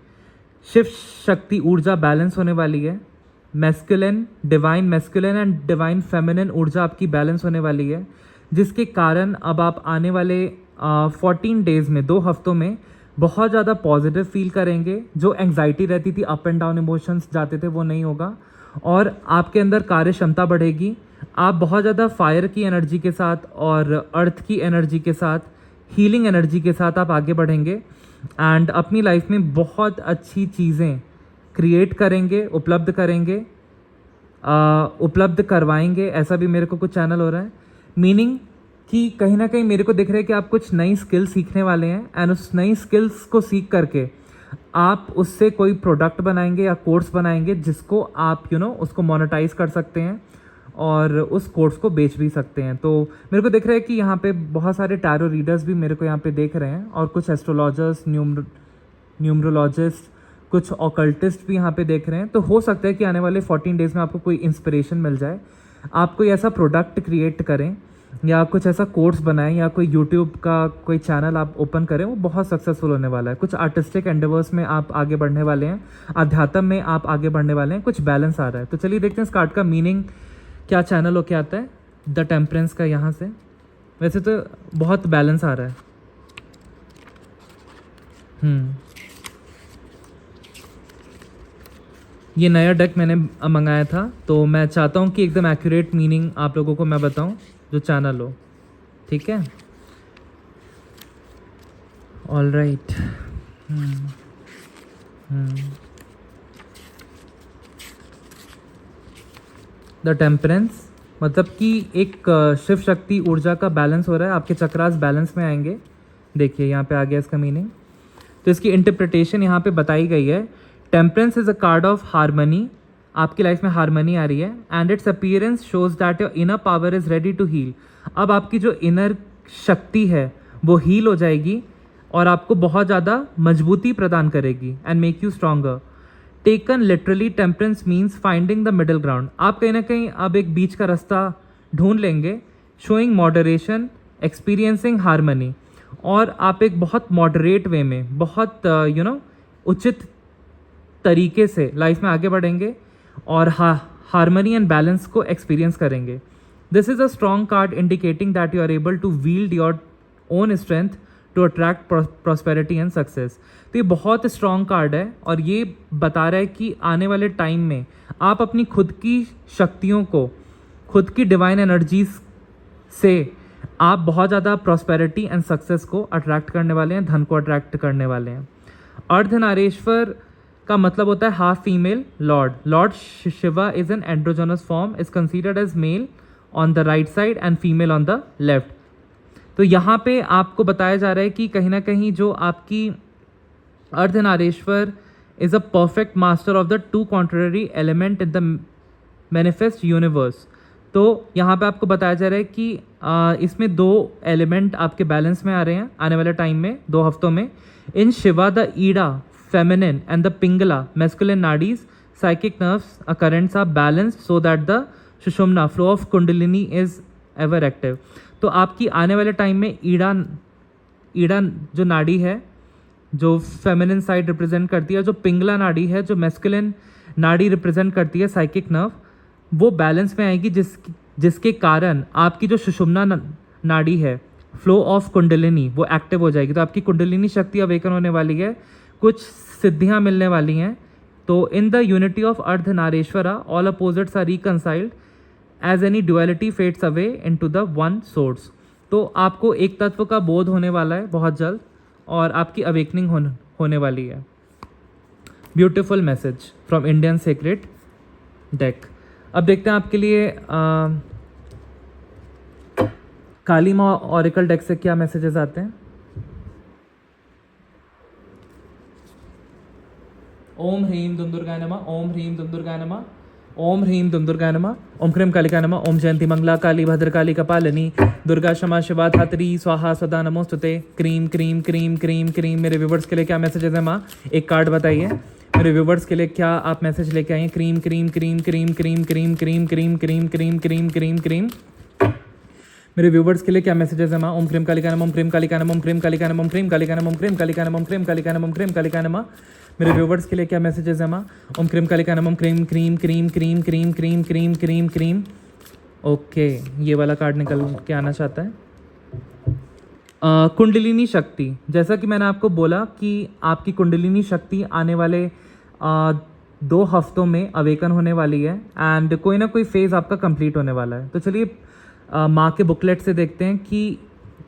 शिव शक्ति ऊर्जा बैलेंस होने वाली है। मैस्कुलिन एंड डिवाइन फेमिनिन ऊर्जा आपकी बैलेंस होने वाली है, जिसके कारण अब आप आने वाले 14 डेज़ में, 2 हफ्तों में बहुत ज़्यादा पॉजिटिव फील करेंगे, जो एंग्जाइटी रहती थी, अप एंड डाउन इमोशंस जाते थे, वो नहीं होगा और आपके अंदर कार्य क्षमता बढ़ेगी। आप बहुत ज़्यादा फायर की एनर्जी के साथ और अर्थ की एनर्जी के साथ, हीलिंग एनर्जी के साथ आप आगे बढ़ेंगे एंड अपनी लाइफ में बहुत अच्छी चीज़ें क्रिएट करेंगे, उपलब्ध करेंगे, उपलब्ध करवाएंगे। ऐसा भी मेरे को कुछ चैनल हो रहा है, मीनिंग कि कहीं ना कहीं मेरे को दिख रहा है कि आप कुछ नई स्किल सीखने वाले हैं एंड उस नई स्किल्स को सीख करके आप उससे कोई प्रोडक्ट बनाएंगे या कोर्स बनाएंगे जिसको आप उसको मोनेटाइज कर सकते हैं और उस कोर्स को बेच भी सकते हैं। तो मेरे को दिख रहा है कि यहाँ पे बहुत सारे टैरो रीडर्स भी मेरे को यहाँ पे देख रहे हैं और कुछ एस्ट्रोलॉजर्स, न्यूमरोलॉजिस्ट, कुछ ऑकल्टिस्ट भी यहाँ पे देख रहे हैं। तो हो सकता है कि आने वाले 14 डेज़ में आपको कोई इंस्पिरेशन मिल जाए, आप कोई ऐसा प्रोडक्ट क्रिएट करें या कुछ ऐसा कोर्स बनाएं या कोई यूट्यूब का कोई चैनल आप ओपन करें, वो बहुत सक्सेसफुल होने वाला है। कुछ आर्टिस्टिक एंडेवर्स में आप आगे बढ़ने वाले हैं, अध्यात्म में आप आगे बढ़ने वाले हैं, कुछ बैलेंस आ रहा है। तो चलिए देखते हैं इस कार्ड का मीनिंग क्या चैनल होके आता है। द टेम्परेंस का यहाँ से वैसे तो बहुत बैलेंस आ रहा है। ये नया डेक मैंने मंगाया था, तो मैं चाहता हूँ कि एकदम एक्यूरेट मीनिंग आप लोगों को मैं बताऊँ जो चैनल हो, ठीक है? All right. द टेम्परेंस मतलब कि एक शिव शक्ति ऊर्जा का बैलेंस हो रहा है, आपके चक्रास बैलेंस में आएंगे। देखिए यहाँ पे आ गया इसका मीनिंग। तो इसकी इंटरप्रिटेशन यहाँ पे बताई गई है। Temperance is a card of harmony, आपकी लाइफ में हारमनी आ रही है and its appearance shows that your inner power is ready to heal. अब आपकी जो इनर शक्ति है वो हील हो जाएगी और आपको बहुत ज़्यादा मजबूती प्रदान करेगी and make you stronger. Taken literally temperance means finding the middle ground. आप कहीं ना कहीं अब एक बीच का रास्ता ढूंढ लेंगे। शोइंग मॉडरेशन, एक्सपीरियंसिंग हारमनी, और आप एक बहुत मॉडरेट वे में, बहुत उचित तरीके से लाइफ में आगे बढ़ेंगे और हारमनी एंड बैलेंस को एक्सपीरियंस करेंगे। This is a strong card indicating that you are able to wield your own strength to attract prosperity and success. तो ये बहुत स्ट्रॉन्ग कार्ड है और ये बता रहा है कि आने वाले टाइम में आप अपनी खुद की शक्तियों को, खुद की डिवाइन एनर्जीज से आप बहुत ज़्यादा प्रॉस्पेरिटी एंड सक्सेस को अट्रैक्ट करने वाले हैं, धन को अट्रैक्ट करने वाले हैं। अर्धनारीश्वर का मतलब होता है half female lord. Lord Shiva is an androgynous form, is considered as male on the right side and female on the left. तो यहाँ पे आपको बताया जा रहा है कि कहीं ना कहीं जो आपकी Ardhanarishvara is a perfect master of the two contrary element in the manifest universe. तो यहाँ पे आपको बताया जा रहा है कि इसमें दो एलिमेंट आपके बैलेंस में आ रहे हैं आने वाले टाइम में, 2 हफ्तों में। In Shiva the Ida feminine and the pingala masculine nadis psychic nerves currents are balanced so that the sushumna flow of kundalini is ever active। तो आपकी आने वाले टाइम में ईड़ा जो नाड़ी है जो फेमिनिन साइड रिप्रेजेंट करती है, जो पिंगला नाड़ी है जो मैस्कुलिन नाड़ी रिप्रेजेंट करती है, साइकिक नर्व, वो बैलेंस में आएगी जिसके कारण आपकी जो सुषुम्ना नाड़ी है, फ्लो ऑफ कुंडलिनी, वो एक्टिव हो जाएगी। तो आपकी कुंडलिनी शक्ति अवेकन होने वाली है, कुछ सिद्धियां मिलने वाली हैं। तो in the unity of Ardhanarishvara all opposites are reconciled as any duality fades away into the one source. तो आपको एक तत्व का बोध होने वाला है बहुत जल्द और आपकी अवेकनिंग होने वाली है। Beautiful message from Indian secret deck. अब देखते हैं आपके लिए काली माँ ऑरिकल डेक से क्या मैसेजेस आते हैं। ओम ह्रीम दुम दुर्गाय नमः, ओम ह्रीम दुम दुर्गाय नमः, ओम ह्रीम दुम दुर्गाय नमः, ओम क्रीम कालिकाय नमः, ओम जयंती मंगला काली भद्रकाली कपालिनी दुर्गा क्षमा शिवा धात्री स्वाहा सदा नमोस्तुते। क्रीम क्रीम क्रीम क्रीम क्रीम। मेरे व्यूवर्स के लिए क्या मैसेजेस है माँ, एक कार्ड बताइए। मेरे व्यूवर्स के लिए क्या आप मैसेज लेके आइए। क्रीम क्रीम क्रीम क्रीम क्रीम क्रीम क्रीम क्रीम क्रीम क्रीम क्रीम क्रीम क्रीम। मेरे व्यूवर्स के लिए क्या मैसेजेस है माँ। ओम क्रीम कालिकाय नमः, ओम क्रीम कालिकाय नमः, ओम क्रीम कालिकाय नमः, ओम क्रीम कालिकाय नमः, ओम क्रीम कालिकाय नमः, ओम क्रीम कालिकाय नमः, ओम क्रीम कालिकाय नमः। मेरे व्यूवर्स के लिए क्या मैसेजेस है माँ। ओम क्रीम कालिकाय नमः, ओम क्रीम क्रीम क्रीम क्रीम क्रीम क्रीम क्रीम क्रीम क्रीम। ओके, ये वाला कार्ड निकल के आना चाहता है। कुंडलिनी शक्ति, जैसा कि मैंने आपको बोला कि आपकी कुंडलिनी शक्ति आने वाले 2 हफ्तों में अवेकन होने वाली है एंड कोई ना कोई फेज़ आपका कंप्लीट होने वाला है। तो चलिए माँ के बुकलेट से देखते हैं कि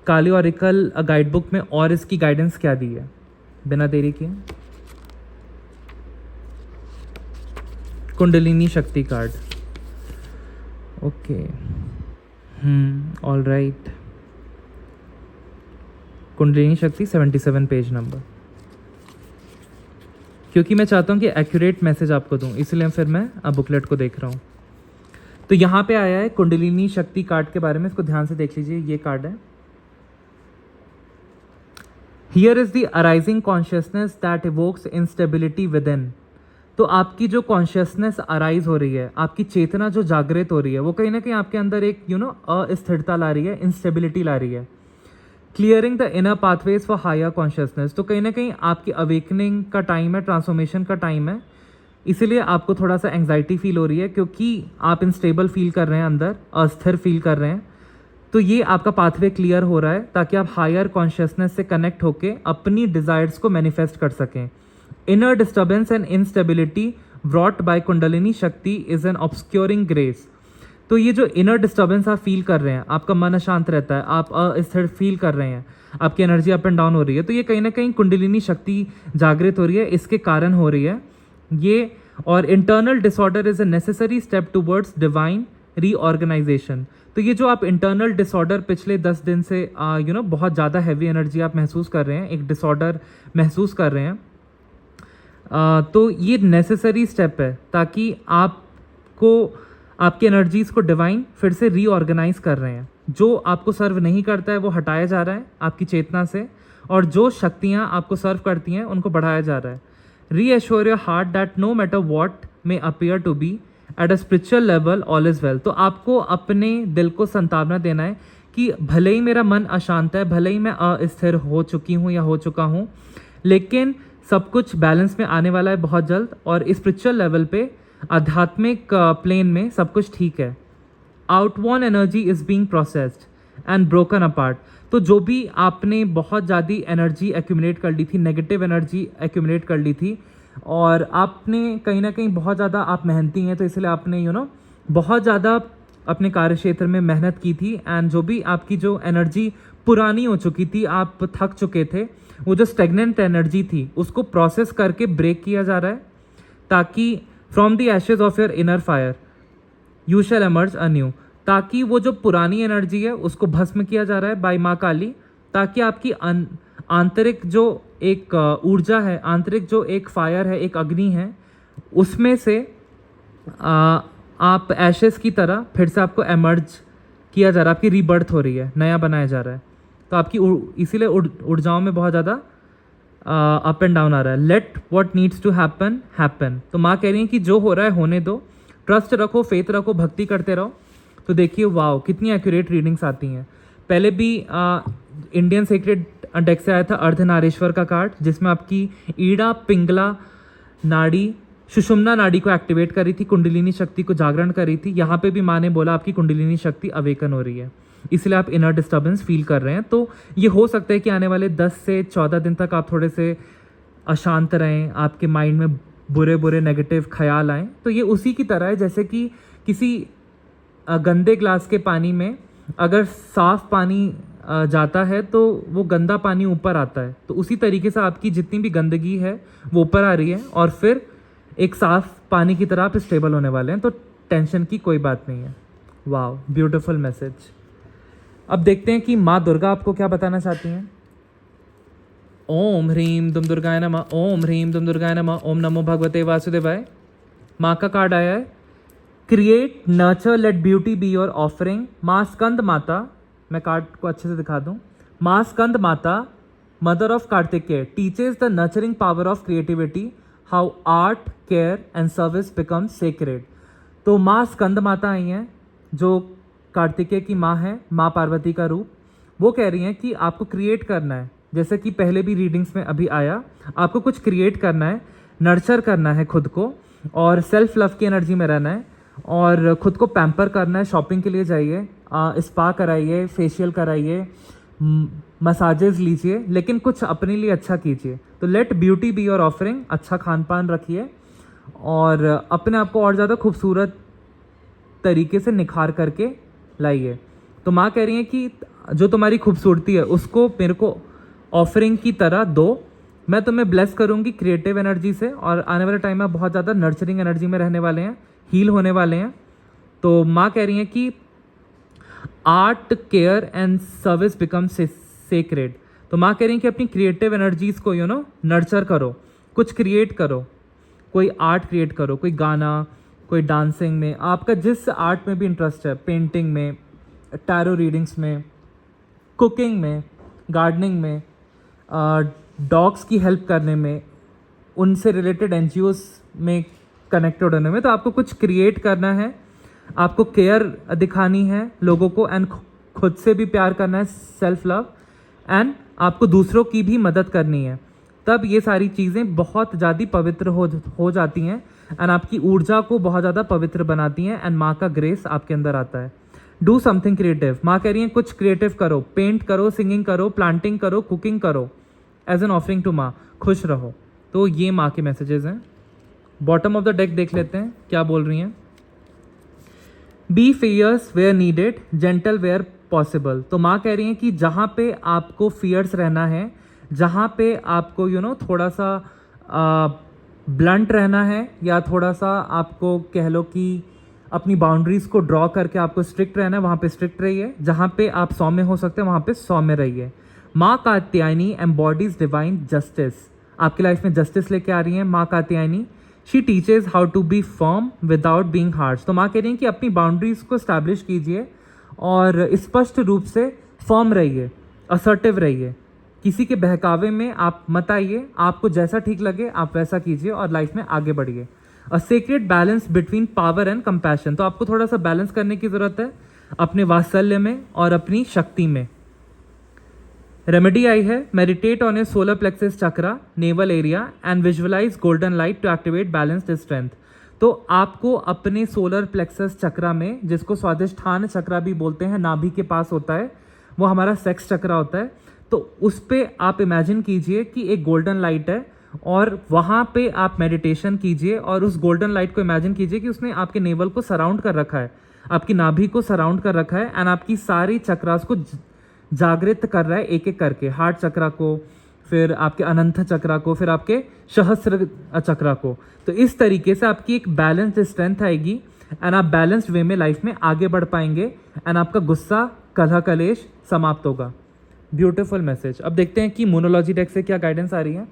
काली ऑरिकल गाइड बुक में और इसकी गाइडेंस क्या दी है। बिना देरी किए कुंडलिनी शक्ति card. Okay, all right. Kundalini शक्ति 77 पेज नंबर। क्योंकि मैं चाहता हूँ कि एक्यूरेट मैसेज आपको दूँ, इसलिए फिर मैं अब बुकलेट को देख रहा हूँ। तो यहाँ पे आया है कुंडलिनी शक्ति कार्ड के बारे में, इसको ध्यान से देख लीजिए। ये कार्ड है, here is the arising consciousness that evokes instability with in. तो आपकी जो कॉन्शियसनेस अराइज हो रही है, आपकी चेतना जो जागृत हो रही है, वो कहीं ना कहीं आपके अंदर एक अस्थिरता ला रही है, इंस्टेबिलिटी ला रही है। Clearing the inner pathways for higher consciousness. तो कहीं ना कहीं आपकी अवेकनिंग का टाइम है, ट्रांसफॉर्मेशन का टाइम है, इसीलिए आपको थोड़ा सा एंग्जाइटी फील हो रही है क्योंकि आप इनस्टेबल फील कर रहे हैं, अंदर अस्थिर फील कर रहे हैं। तो ये आपका पाथवे क्लियर हो रहा है ताकि आप हायर कॉन्शियसनेस से कनेक्ट होकर अपनी डिज़ायर्स को मैनिफेस्ट कर सकें। Inner disturbance and instability brought by kundalini शक्ति इज एन ऑब्सक्योरिंग ग्रेस। तो ये जो इनर डिस्टर्बेंस आप फील कर रहे हैं, आपका मन अशांत रहता है, आप अस्थिर फील कर रहे हैं, आपकी एनर्जी अप एंड डाउन हो रही है, तो ये कहीं ना कहीं कुंडलिनी शक्ति जागृत हो रही है, इसके कारण हो रही है ये। और internal disorder is a necessary step towards divine reorganisation. तो ये जो आप इंटरनल डिसऑर्डर पिछले 10 दिन से बहुत ज़्यादा हैवी एनर्जी आप महसूस कर रहे हैं, एक डिसऑर्डर महसूस कर रहे हैं, तो ये नेसेसरी स्टेप है ताकि आपको आपकी एनर्जीज़ को डिवाइन फिर से रीऑर्गेनाइज कर रहे हैं। जो आपको सर्व नहीं करता है वो हटाया जा रहा है आपकी चेतना से, और जो शक्तियाँ आपको सर्व करती हैं उनको बढ़ाया जा रहा है। Reassure your heart that no matter what may appear to be at a spiritual level all is well. तो आपको अपने दिल को संतावना देना है कि भले ही मेरा मन अशांत है, भले ही मैं अस्थिर हो चुकी हूँ या हो चुका हूँ, लेकिन सब कुछ बैलेंस में आने वाला है बहुत जल्द, और स्पिरिचुअल लेवल पे, आध्यात्मिक प्लेन में सब कुछ ठीक है। Outworn energy is being processed and broken apart. तो जो भी आपने बहुत ज़्यादा एनर्जी एक्यूमुलेट कर ली थी, नेगेटिव एनर्जी एक्यूमुलेट कर ली थी, और आपने कहीं ना कहीं बहुत ज़्यादा, आप मेहनती हैं तो इसलिए आपने बहुत ज़्यादा अपने कार्य क्षेत्र में मेहनत की थी, एंड जो भी आपकी जो एनर्जी पुरानी हो चुकी थी, आप थक चुके थे, वो जो स्टेगनेंट एनर्जी थी उसको प्रोसेस करके ब्रेक किया जा रहा है ताकि from the Ashes of your inner fire you shall emerge undue. ताकि वो जो पुरानी एनर्जी है उसको भस्म किया जा रहा है बाय माँ काली, ताकि आपकी आंतरिक जो एक ऊर्जा है, आंतरिक जो एक फायर है, एक अग्नि है, उसमें से आप एशेस की तरह फिर से आपको एमर्ज किया जा रहा है, आपकी रीबर्थ हो रही है, नया बनाया जा रहा है। तो आपकी इसीलिए ऊर्जाओं में बहुत ज़्यादा अप एंड डाउन आ रहा है। Let what needs to happen happen. तो माँ कह रही है कि जो हो रहा है होने दो, ट्रस्ट रखो, फेथ रखो, भक्ति करते रहो। तो देखिए वाओ कितनी एक्यूरेट रीडिंग्स आती हैं। पहले भी इंडियन सीक्रेट डेक से आया था अर्धनारीश्वर का कार्ड, जिसमें आपकी ईड़ा पिंगला नाड़ी, सुषुम्ना नाड़ी को एक्टिवेट करी थी, कुंडलिनी शक्ति को जागरण करी थी। यहाँ पे भी माँ ने बोला आपकी कुंडलिनी शक्ति अवेकन हो रही है, इसलिए आप इनर डिस्टर्बेंस फील कर रहे हैं। तो ये हो सकता है कि आने वाले 10 से 14 दिन तक आप थोड़े से अशांत रहें, आपके माइंड में बुरे बुरे नेगेटिव ख्याल आएँ। तो ये उसी की तरह है जैसे कि किसी गंदे ग्लास के पानी में अगर साफ पानी जाता है तो वो गंदा पानी ऊपर आता है, तो उसी तरीके से आपकी जितनी भी गंदगी है वो ऊपर आ रही है और फिर एक साफ पानी की तरह आप स्टेबल होने वाले हैं। तो टेंशन की कोई बात नहीं है। Wow beautiful message. अब देखते हैं कि माँ दुर्गा आपको क्या बताना चाहती हैं। ओम ह्रीम दुम दुर्गाय नमः, ओम ह्रीम दुम दुर्गाय नमः, ओम नमो भगवते वासुदेवाय। माँ का कार्ड आया है, create nurture let beauty be your offering. माँ स्कंद माता, मैं कार्ड को अच्छे से दिखा दूँ। माँ स्कंद माता, mother of Kartikeya, teaches the nurturing power of creativity, how art care and service become sacred. तो माँ स्कंद माता आई हैं जो कार्तिकेय की माँ है, माँ पार्वती का रूप। वो कह रही हैं कि आपको क्रिएट करना है, जैसे कि पहले भी रीडिंग्स में अभी आया, आपको कुछ क्रिएट करना है, नर्चर करना है खुद को, और सेल्फ लव की एनर्जी में रहना है, और खुद को पैम्पर करना है। शॉपिंग के लिए जाइए, स्पा कराइए, फेशियल कराइए, मसाजेस लीजिए, लेकिन कुछ अपने लिए अच्छा कीजिए। तो let beauty be your offering, अच्छा खान पान रखिए और अपने आप को और ज़्यादा खूबसूरत तरीके से निखार करके लाइए। तो माँ कह रही है कि जो तुम्हारी खूबसूरती है उसको मेरे को ऑफरिंग की तरह दो, मैं तुम्हें ब्लेस करूँगी क्रिएटिव एनर्जी से, और आने वाले टाइम में बहुत ज़्यादा नर्चरिंग एनर्जी में रहने वाले हैं, हील होने वाले हैं। तो माँ कह रही है कि art, care and service become sacred. तो माँ कह रही है कि अपनी क्रिएटिव एनर्जीज को नर्चर करो, कुछ क्रिएट करो, कोई आर्ट क्रिएट करो, कोई गाना, कोई डांसिंग में, आपका जिस आर्ट में भी इंटरेस्ट है, पेंटिंग में, टैरो रीडिंग्स में, कुकिंग में, गार्डनिंग में, डॉग्स की हेल्प करने में, उनसे रिलेटेड एनजीओस में कनेक्टेड होने में। तो आपको कुछ क्रिएट करना है, आपको केयर दिखानी है लोगों को, एंड खुद से भी प्यार करना है, सेल्फ लव, एंड आपको दूसरों की भी मदद करनी है। तब ये सारी चीज़ें बहुत ज़्यादा पवित्र हो जाती हैं एंड आपकी ऊर्जा को बहुत ज़्यादा पवित्र बनाती हैं, एंड माँ का ग्रेस आपके अंदर आता है। डू समथिंग क्रिएटिव, माँ कह रही है कुछ क्रिएटिव करो, पेंट करो, सिंगिंग करो, प्लांटिंग करो, कुकिंग करो, एज एन ऑफरिंग टू माँ, खुश रहो। तो ये माँ के मैसेजेस हैं। बॉटम ऑफ द डेक देख लेते हैं क्या बोल रही हैं। Be fierce where needed, gentle where possible. तो माँ कह रही हैं कि जहाँ पे आपको फियर्स रहना है, जहाँ पे आपको थोड़ा सा ब्लंट रहना है, या थोड़ा सा आपको कह लो कि अपनी बाउंड्रीज़ को ड्रॉ करके आपको स्ट्रिक्ट रहना है, वहाँ पे स्ट्रिक्ट रहिए। जहाँ पे आप सौम्य हो सकते हैं वहाँ पे सौम्य रहिए। माँ कात्यायनी एम्बॉडीज डिवाइन जस्टिस, आपकी लाइफ में जस्टिस लेके आ रही हैं माँ Katyayani. She teaches how to be firm without being harsh. तो माँ कह रही हैं कि अपनी बाउंड्रीज को स्टैब्लिश कीजिए और स्पष्ट रूप से फर्म रहिए, असर्टिव रहिए, किसी के बहकावे में आप मत आइए, आपको जैसा ठीक लगे आप वैसा कीजिए और लाइफ में आगे बढ़िए। A secret balance between power and compassion. तो आपको थोड़ा सा बैलेंस करने की ज़रूरत है अपने वात्सल्य में और अपनी शक्ति में। रेमेडी आई है, meditate on a solar plexus chakra, navel area, and visualise golden light to activate balanced strength. तो आपको अपने सोलर प्लेक्सस चक्रा में, जिसको स्वादिष्ठान चक्रा भी बोलते हैं, नाभि के पास होता है, वो हमारा सेक्स चक्रा होता है। तो उस पे आप इमेजिन कीजिए कि एक गोल्डन लाइट है और वहाँ पे आप मेडिटेशन कीजिए और उस गोल्डन लाइट को इमेजिन कीजिए कि उसने आपके नेवल को सराउंड कर रखा है, आपकी नाभि को सराउंड कर रखा है, एंड आपकी सारी चक्रास को जागृत कर रहा है एक एक करके। हार्ट चक्रा को, फिर आपके अनंत चक्रा को, फिर आपके सहस्र चक्रा को। तो इस तरीके से आपकी एक बैलेंस्ड स्ट्रेंथ आएगी एंड आप बैलेंस्ड वे में लाइफ में आगे बढ़ पाएंगे एंड आपका गुस्सा, कलह कलेश समाप्त होगा। Beautiful message. अब देखते हैं कि मोनोलॉजी डेक से क्या गाइडेंस आ रही है।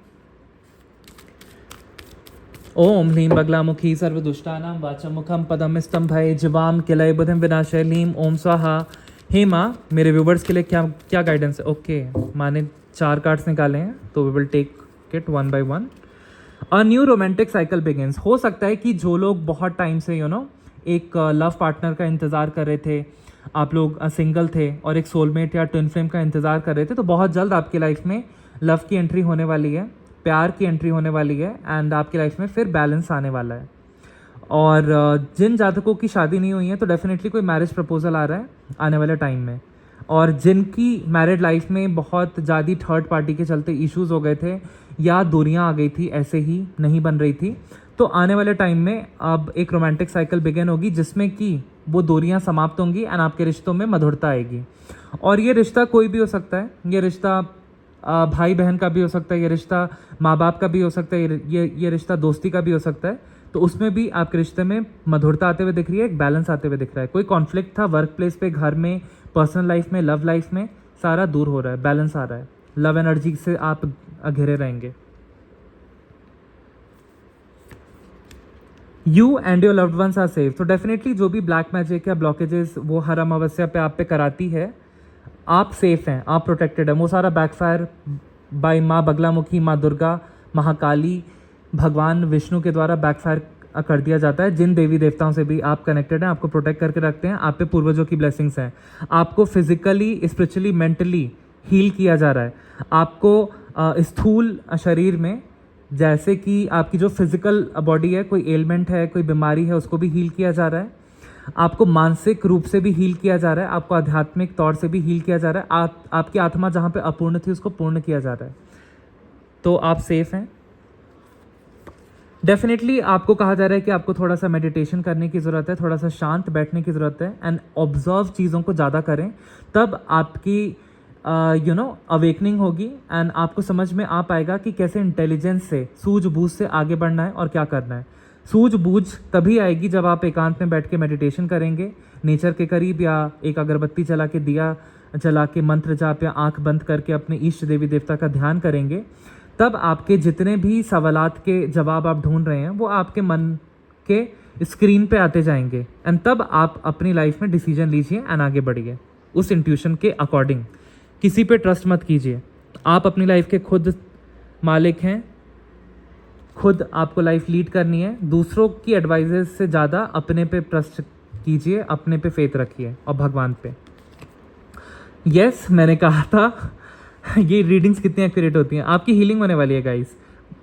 ओम ह्लीं बगलामुखी सर्वदुष्टानां वाचमुखम पदम स्तंभय जिवाम किलय बुधिम विनाशय लीम ओम स्वाहा। हे माँ, मेरे व्यूवर्स के लिए क्या क्या गाइडेंस है? ओके, माँ ने 4 कार्ड्स निकाले हैं तो we will take it one by one. A new romantic cycle begins. हो सकता है कि जो लोग बहुत टाइम से एक लव पार्टनर का इंतज़ार कर रहे थे, आप लोग सिंगल थे और एक सोलमेट या ट्विन फ्लेम का इंतज़ार कर रहे थे, तो बहुत जल्द आपकी लाइफ में लव की एंट्री होने वाली है, प्यार की एंट्री होने वाली है, एंड आपकी लाइफ में फिर बैलेंस आने वाला है। और जिन जातकों की शादी नहीं हुई है तो डेफिनेटली कोई मैरिज प्रपोजल आ रहा है आने वाले टाइम में। और जिनकी मैरिड लाइफ में बहुत ज़्यादा थर्ड पार्टी के चलते इश्यूज़ हो गए थे या दूरियां आ गई थी, ऐसे ही नहीं बन रही थी, तो आने वाले टाइम में अब एक रोमांटिक साइकिल बिगिन होगी जिसमें कि वो दूरियां समाप्त होंगी एंड आपके रिश्तों में मधुरता आएगी। और ये रिश्ता कोई भी हो सकता है, ये रिश्ता भाई बहन का भी हो सकता है, ये रिश्ता माँ बाप का भी हो सकता है, ये रिश्ता दोस्ती का भी हो सकता है। तो उसमें भी आपके रिश्ते में मधुरता आते हुए दिख रही है, एक बैलेंस आते हुए दिख रहा है। कोई कॉन्फ्लिक्ट था वर्क प्लेस पे, घर में, पर्सनल लाइफ में, लव लाइफ में, सारा दूर हो रहा है, बैलेंस आ रहा है, लव एनर्जी से आप घिरे रहेंगे। You and your loved ones are safe. तो डेफिनेटली जो भी ब्लैक मैजिक या ब्लॉकेजेस वो हर अमावस्या पे आप पे कराती है, आप सेफ हैं, आप प्रोटेक्टेड हैं। वो सारा बैकफायर बाय माँ बगलामुखी, माँ दुर्गा, महाकाली, भगवान विष्णु के द्वारा बैकफायर कर दिया जाता है। जिन देवी देवताओं से भी आप कनेक्टेड हैं, आपको प्रोटेक्ट करके रखते हैं, आप पे पूर्वजों की ब्लेसिंग्स हैं। आपको फिजिकली, स्पिरिचुअली, मेंटली हील किया जा रहा है। आपको स्थूल शरीर में, जैसे कि आपकी जो फिजिकल बॉडी है, कोई एलिमेंट है, कोई बीमारी है, उसको भी हील किया जा रहा है। आपको मानसिक रूप से भी हील किया जा रहा है, आपको आध्यात्मिक तौर से भी हील किया जा रहा है, आपकी आत्मा जहाँ पे अपूर्ण थी उसको पूर्ण किया जा रहा है। तो आप सेफ हैं। डेफिनेटली आपको कहा जा रहा है कि आपको थोड़ा सा मेडिटेशन करने की ज़रूरत है, थोड़ा सा शांत बैठने की ज़रूरत है एंड ऑब्जर्व चीज़ों को ज़्यादा करें, तब आपकी अवेकनिंग होगी एंड आपको समझ में आ पाएगा कि कैसे इंटेलिजेंस से, सूझबूझ से आगे बढ़ना है और क्या करना है। सूझबूझ तभी आएगी जब आप एकांत में बैठ के मेडिटेशन करेंगे, नेचर के करीब, या एक अगरबत्ती जला के, दिया जला के, मंत्र जाप या आंख बंद करके अपने इष्ट देवी देवता का ध्यान करेंगे। तब आपके जितने भी सवालात के जवाब आप ढूंढ रहे हैं वो आपके मन के स्क्रीन पे आते जाएंगे एंड तब आप अपनी लाइफ में डिसीजन लीजिए एंड आगे बढ़िए उस इंट्यूशन के अकॉर्डिंग। किसी पे ट्रस्ट मत कीजिए, आप अपनी लाइफ के खुद मालिक हैं, खुद आपको लाइफ लीड करनी है। दूसरों की एडवाइजेस से ज़्यादा अपने पे ट्रस्ट कीजिए, अपने पे फेथ रखिए और भगवान पे। यस, मैंने कहा था ये रीडिंग्स कितनी एक्यूरेट होती हैं। आपकी हीलिंग होने वाली है guys,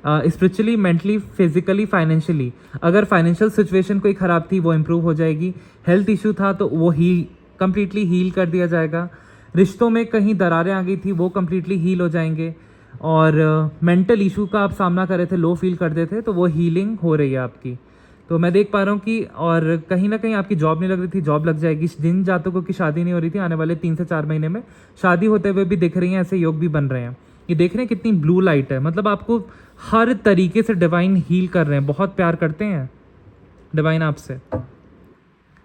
spiritually, mentally, physically, financially. अगर फाइनेंशियल सिचुएशन कोई ख़राब थी वो इम्प्रूव हो जाएगी, हेल्थ इशू था तो वो कंप्लीटली हील कर दिया जाएगा, रिश्तों में कहीं दरारें आ गई थी वो कंप्लीटली हील हो जाएंगे, और मेंटल इशू का आप सामना कर रहे थे, लो फील करते थे, तो वो हीलिंग हो रही है आपकी। तो मैं देख पा रहा हूँ कि और कहीं ना कहीं आपकी जॉब नहीं लग रही थी, जॉब लग जाएगी। जिन जातकों की शादी नहीं हो रही थी, आने वाले 3 से 4 महीने में शादी होते हुए भी दिख रही हैं, ऐसे योग भी बन रहे हैं। ये देख रहे हैं कितनी ब्लू लाइट है, मतलब आपको हर तरीके से डिवाइन हील कर रहे हैं, बहुत प्यार करते हैं डिवाइन आपसे।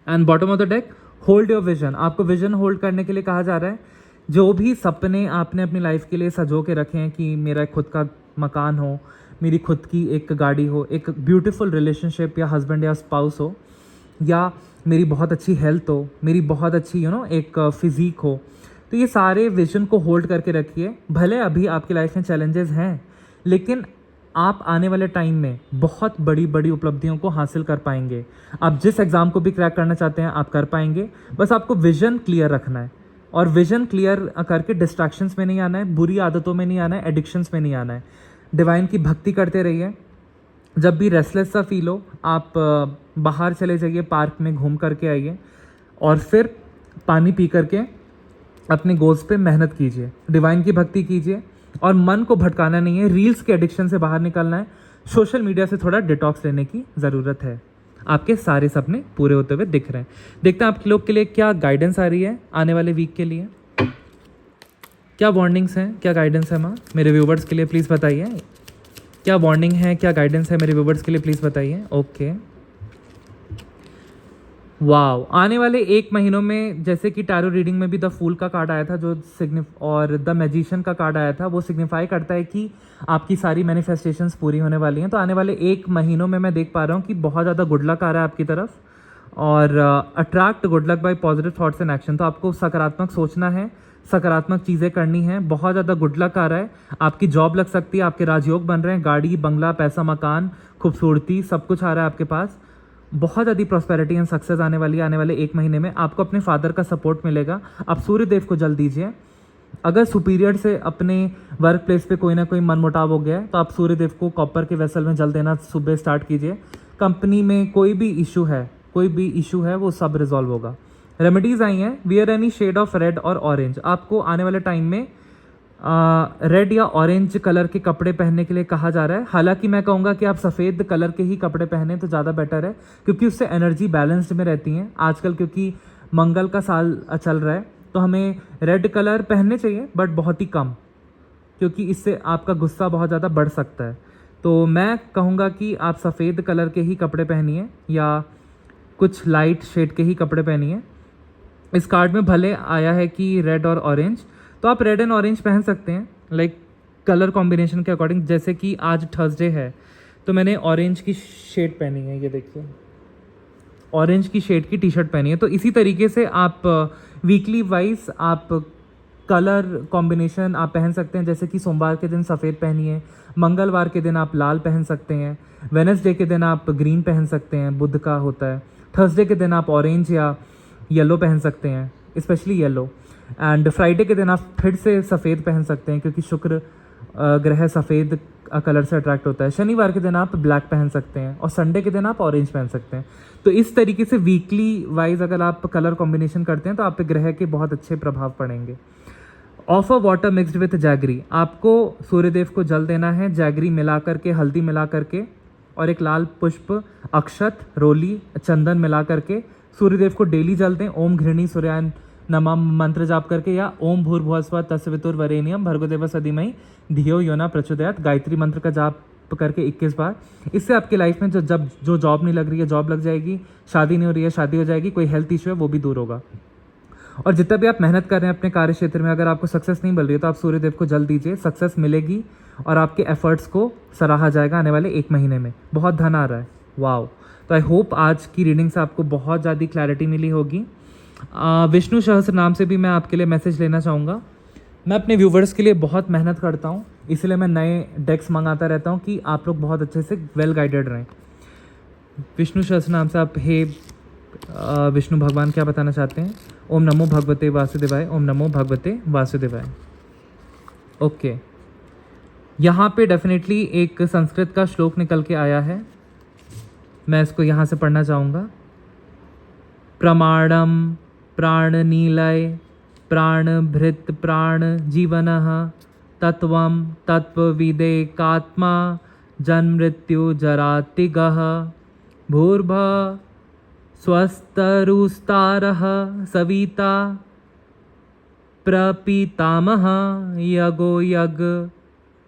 And bottom of the deck, hold your vision. आपको विजन होल्ड करने के लिए कहा जा रहा है। जो भी सपने आपने अपनी लाइफ के लिए सजो के रखे हैं कि मेरा खुद का मकान हो, मेरी खुद की एक गाड़ी हो, एक ब्यूटीफुल रिलेशनशिप या हस्बैंड या स्पाउस हो, या मेरी बहुत अच्छी हेल्थ हो, मेरी बहुत अच्छी एक फिज़ीक हो, तो ये सारे विजन को होल्ड करके रखिए। भले अभी आपकी लाइफ में चैलेंजेस हैं, लेकिन आप आने वाले टाइम में बहुत बड़ी बड़ी उपलब्धियों को हासिल कर पाएंगे। आप जिस एग्ज़ाम को भी क्रैक करना चाहते हैं आप कर पाएंगे, बस आपको विजन क्लियर रखना है। और विजन क्लियर करके डिस्ट्रैक्शंस में नहीं आना है, बुरी आदतों में नहीं आना है, एडिक्शंस में नहीं आना है। डिवाइन की भक्ति करते रहिए। जब भी रेस्टलेस सा फील हो, आप बाहर चले जाइए, पार्क में घूम करके आइए और फिर पानी पी करके अपने गोल्स पे मेहनत कीजिए, डिवाइन की भक्ति कीजिए और मन को भटकाना नहीं है। रील्स के एडिक्शन से बाहर निकलना है, सोशल मीडिया से थोड़ा डिटॉक्स लेने की ज़रूरत है। आपके सारे सपने पूरे होते हुए दिख रहे हैं। देखते हैं आप लोग के लिए क्या गाइडेंस आ रही है आने वाले वीक के लिए, क्या वार्निंग्स हैं, क्या गाइडेंस है माँ मेरे व्यूवर्स के लिए, प्लीज़ बताइए। क्या वार्निंग है, क्या गाइडेंस है मेरे व्यूवर्स के लिए, प्लीज़ बताइए। ओके, वाव, आने वाले 1 महीनों में जैसे कि टैरो रीडिंग में भी द फूल का कार्ड आया था जो और द मैजिशियन का कार्ड आया था, वो सिग्निफाई करता है कि आपकी सारी मैनिफेस्टेशंस पूरी होने वाली हैं। तो आने वाले 1 महीनों में मैं देख पा रहा हूँ कि बहुत ज़्यादा गुड लक आ रहा है आपकी तरफ, और attract good luck bye positive thoughts and action. तो आपको सकारात्मक सोचना है, सकारात्मक चीज़ें करनी है। बहुत ज़्यादा गुड लक आ रहा है, आपकी जॉब लग सकती है, आपके राजयोग बन रहे हैं, गाड़ी, बंगला, पैसा, मकान, खूबसूरती, सब कुछ आ रहा है आपके पास। बहुत ज़्यादा प्रॉस्पेरिटी एंड सक्सेस आने वाली है आने वाले 1 महीने में। आपको अपने फादर का सपोर्ट मिलेगा। आप सूर्य देव को जल दीजिए। अगर सुपीरियर से अपने वर्क प्लेस पे कोई ना कोई मनमुटाव हो गया है तो आप सूर्य देव को कॉपर के वेसल में जल देना सुबह स्टार्ट कीजिए। कंपनी में कोई भी इशू है वो सब रिजॉल्व होगा। रेमेडीज आई हैं, wear any shade of red और ऑरेंज। आपको आने वाले टाइम में रेड या ऑरेंज कलर के कपड़े पहनने के लिए कहा जा रहा है। हालांकि मैं कहूँगा कि आप सफ़ेद कलर के ही कपड़े पहने तो ज़्यादा बेटर है, क्योंकि उससे एनर्जी बैलेंस्ड में रहती हैं। आजकल क्योंकि मंगल का साल चल रहा है तो हमें रेड कलर पहनने चाहिए, बट बहुत ही कम, क्योंकि इससे आपका गुस्सा बहुत ज़्यादा बढ़ सकता है। तो मैं कहूँगा कि आप सफ़ेद कलर के ही कपड़े पहनिए या कुछ लाइट शेड के ही कपड़े पहनिए। इस कार्ड में भले आया है कि रेड और ऑरेंज, तो आप रेड एंड ऑरेंज पहन सकते हैं, लाइक कलर कॉम्बिनेशन के अकॉर्डिंग। जैसे कि आज थर्सडे है तो मैंने ऑरेंज की शेड पहनी है, ये देखिए, ऑरेंज की शेड की टी शर्ट पहनी है। तो इसी तरीके से आप वीकली वाइज आप कलर कॉम्बिनेशन आप पहन सकते हैं। जैसे कि सोमवार के दिन सफ़ेद पहनिए, मंगलवार के दिन आप लाल पहन सकते हैं, वेडनेसडे के दिन आप ग्रीन पहन सकते हैं, बुध का होता है, थर्सडे के दिन आप ऑरेंज या येलो पहन सकते हैं, स्पेशली येलो, एंड फ्राइडे के दिन आप फिर से सफ़ेद पहन सकते हैं क्योंकि शुक्र ग्रह सफ़ेद कलर से अट्रैक्ट होता है। शनिवार के दिन आप ब्लैक पहन सकते हैं और संडे के दिन आप ऑरेंज पहन सकते हैं। तो इस तरीके से वीकली वाइज अगर आप कलर कॉम्बिनेशन करते हैं तो आप पे ग्रह के बहुत अच्छे प्रभाव पड़ेंगे। Offer water mixed with jaggery, आपको सूर्यदेव को जल देना है जैगरी मिला करके, हल्दी मिला करके और एक लाल पुष्प, अक्षत, रोली, चंदन मिला करके सूर्यदेव को डेली जल दें। ओम घृणी सूर्याय नमः मंत्र जाप करके या ओम भूर्भुवस्वः तत्सवितुर्वरेण्यम भर्गोदेवः धीमहि धियो यो न प्रचोदयात् गायत्री मंत्र का जाप करके 21 बार। इससे आपकी लाइफ में जो जॉब नहीं लग रही है जॉब लग जाएगी, शादी नहीं हो रही है शादी हो जाएगी, कोई हेल्थ इशू है वो भी दूर होगा। और जितना भी आप मेहनत कर रहे हैं अपने कार्य क्षेत्र में, अगर आपको सक्सेस नहीं मिल रही है तो आप सूर्यदेव को जल दीजिए, सक्सेस मिलेगी और आपके एफर्ट्स को सराहा जाएगा आने वाले 1 महीने में। बहुत धन आ रहा है, वाओ। तो आई होप आज की रीडिंग से आपको बहुत ज़्यादा क्लैरिटी मिली होगी। विष्णु सहस्त्र नाम से भी मैं आपके लिए मैसेज लेना चाहूँगा। मैं अपने व्यूवर्स के लिए बहुत मेहनत करता हूँ, इसलिए मैं नए डेक्स मंगाता रहता हूँ कि आप लोग बहुत अच्छे से वेल गाइडेड रहें। विष्णु सहस्त्र नाम से आप हे विष्णु भगवान क्या बताना चाहते हैं? ओम नमो भगवते वासुदेवाय, ओम नमो भगवते वासुदेवाय। ओके, यहाँ पे डेफिनेटली एक संस्कृत का श्लोक निकल के आया है, मैं इसको यहाँ से पढ़ना चाहूँगा। प्रमाणम प्राणनीलय प्राणभृत प्राण जीवनः तत्वं तत्वविदेकात्मा जन्मृत्यु जरातिगः भूर्भुवः स्वस्तरुस्तारः सविता प्रपितामह यगो यग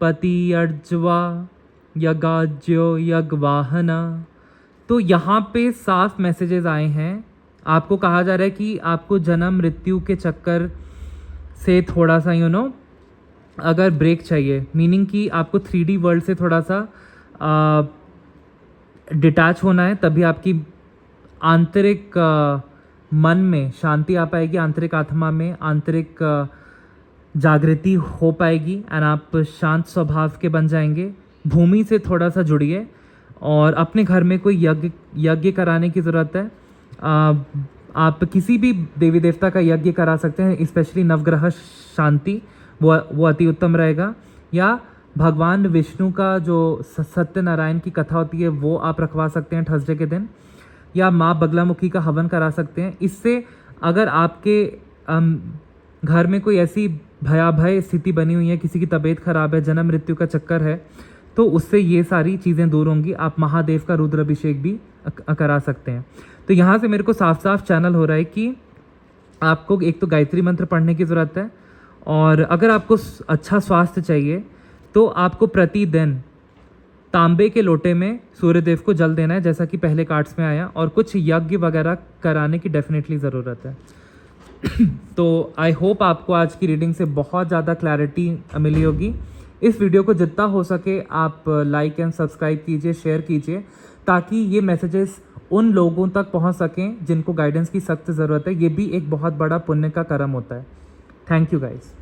पतियर्ज्वा यगाज्यो यगवाहना। तो यहाँ पे साफ मैसेजेस आए हैं। आपको कहा जा रहा है कि आपको जन्म मृत्यु के चक्कर से थोड़ा सा अगर ब्रेक चाहिए, मीनिंग कि आपको 3D वर्ल्ड से थोड़ा सा डिटैच होना है, तभी आपकी आंतरिक मन में शांति आ पाएगी, आंतरिक आत्मा में आंतरिक जागृति हो पाएगी एंड आप शांत स्वभाव के बन जाएंगे। भूमि से थोड़ा सा जुड़िए और अपने घर में कोई यज्ञ कराने की ज़रूरत है। आप किसी भी देवी देवता का यज्ञ करा सकते हैं, स्पेशली नवग्रह शांति, वो अति उत्तम रहेगा। या भगवान विष्णु का जो सत्यनारायण की कथा होती है वो आप रखवा सकते हैं थर्सडे के दिन, या माँ बगलामुखी का हवन करा सकते हैं। इससे अगर आपके घर में कोई ऐसी भयाभय स्थिति बनी हुई है, किसी की तबीयत खराब है, जन्म मृत्यु का चक्कर है, तो उससे ये सारी चीज़ें दूर होंगी। आप महादेव का रुद्राभिषेक भी करा सकते हैं। तो यहाँ से मेरे को साफ साफ चैनल हो रहा है कि आपको एक तो गायत्री मंत्र पढ़ने की ज़रूरत है, और अगर आपको अच्छा स्वास्थ्य चाहिए तो आपको प्रतिदिन तांबे के लोटे में सूर्यदेव को जल देना है, जैसा कि पहले कार्ड्स में आया, और कुछ यज्ञ वगैरह कराने की डेफिनेटली ज़रूरत है। तो आई होप आपको आज की रीडिंग से बहुत ज़्यादा क्लैरिटी मिली होगी। इस वीडियो को जितना हो सके आप लाइक एंड सब्सक्राइब कीजिए, शेयर कीजिए, ताकि ये मैसेजेस उन लोगों तक पहुंच सकें जिनको गाइडेंस की सख्त ज़रूरत है। ये भी एक बहुत बड़ा पुण्य का कर्म होता है। Thank you guys.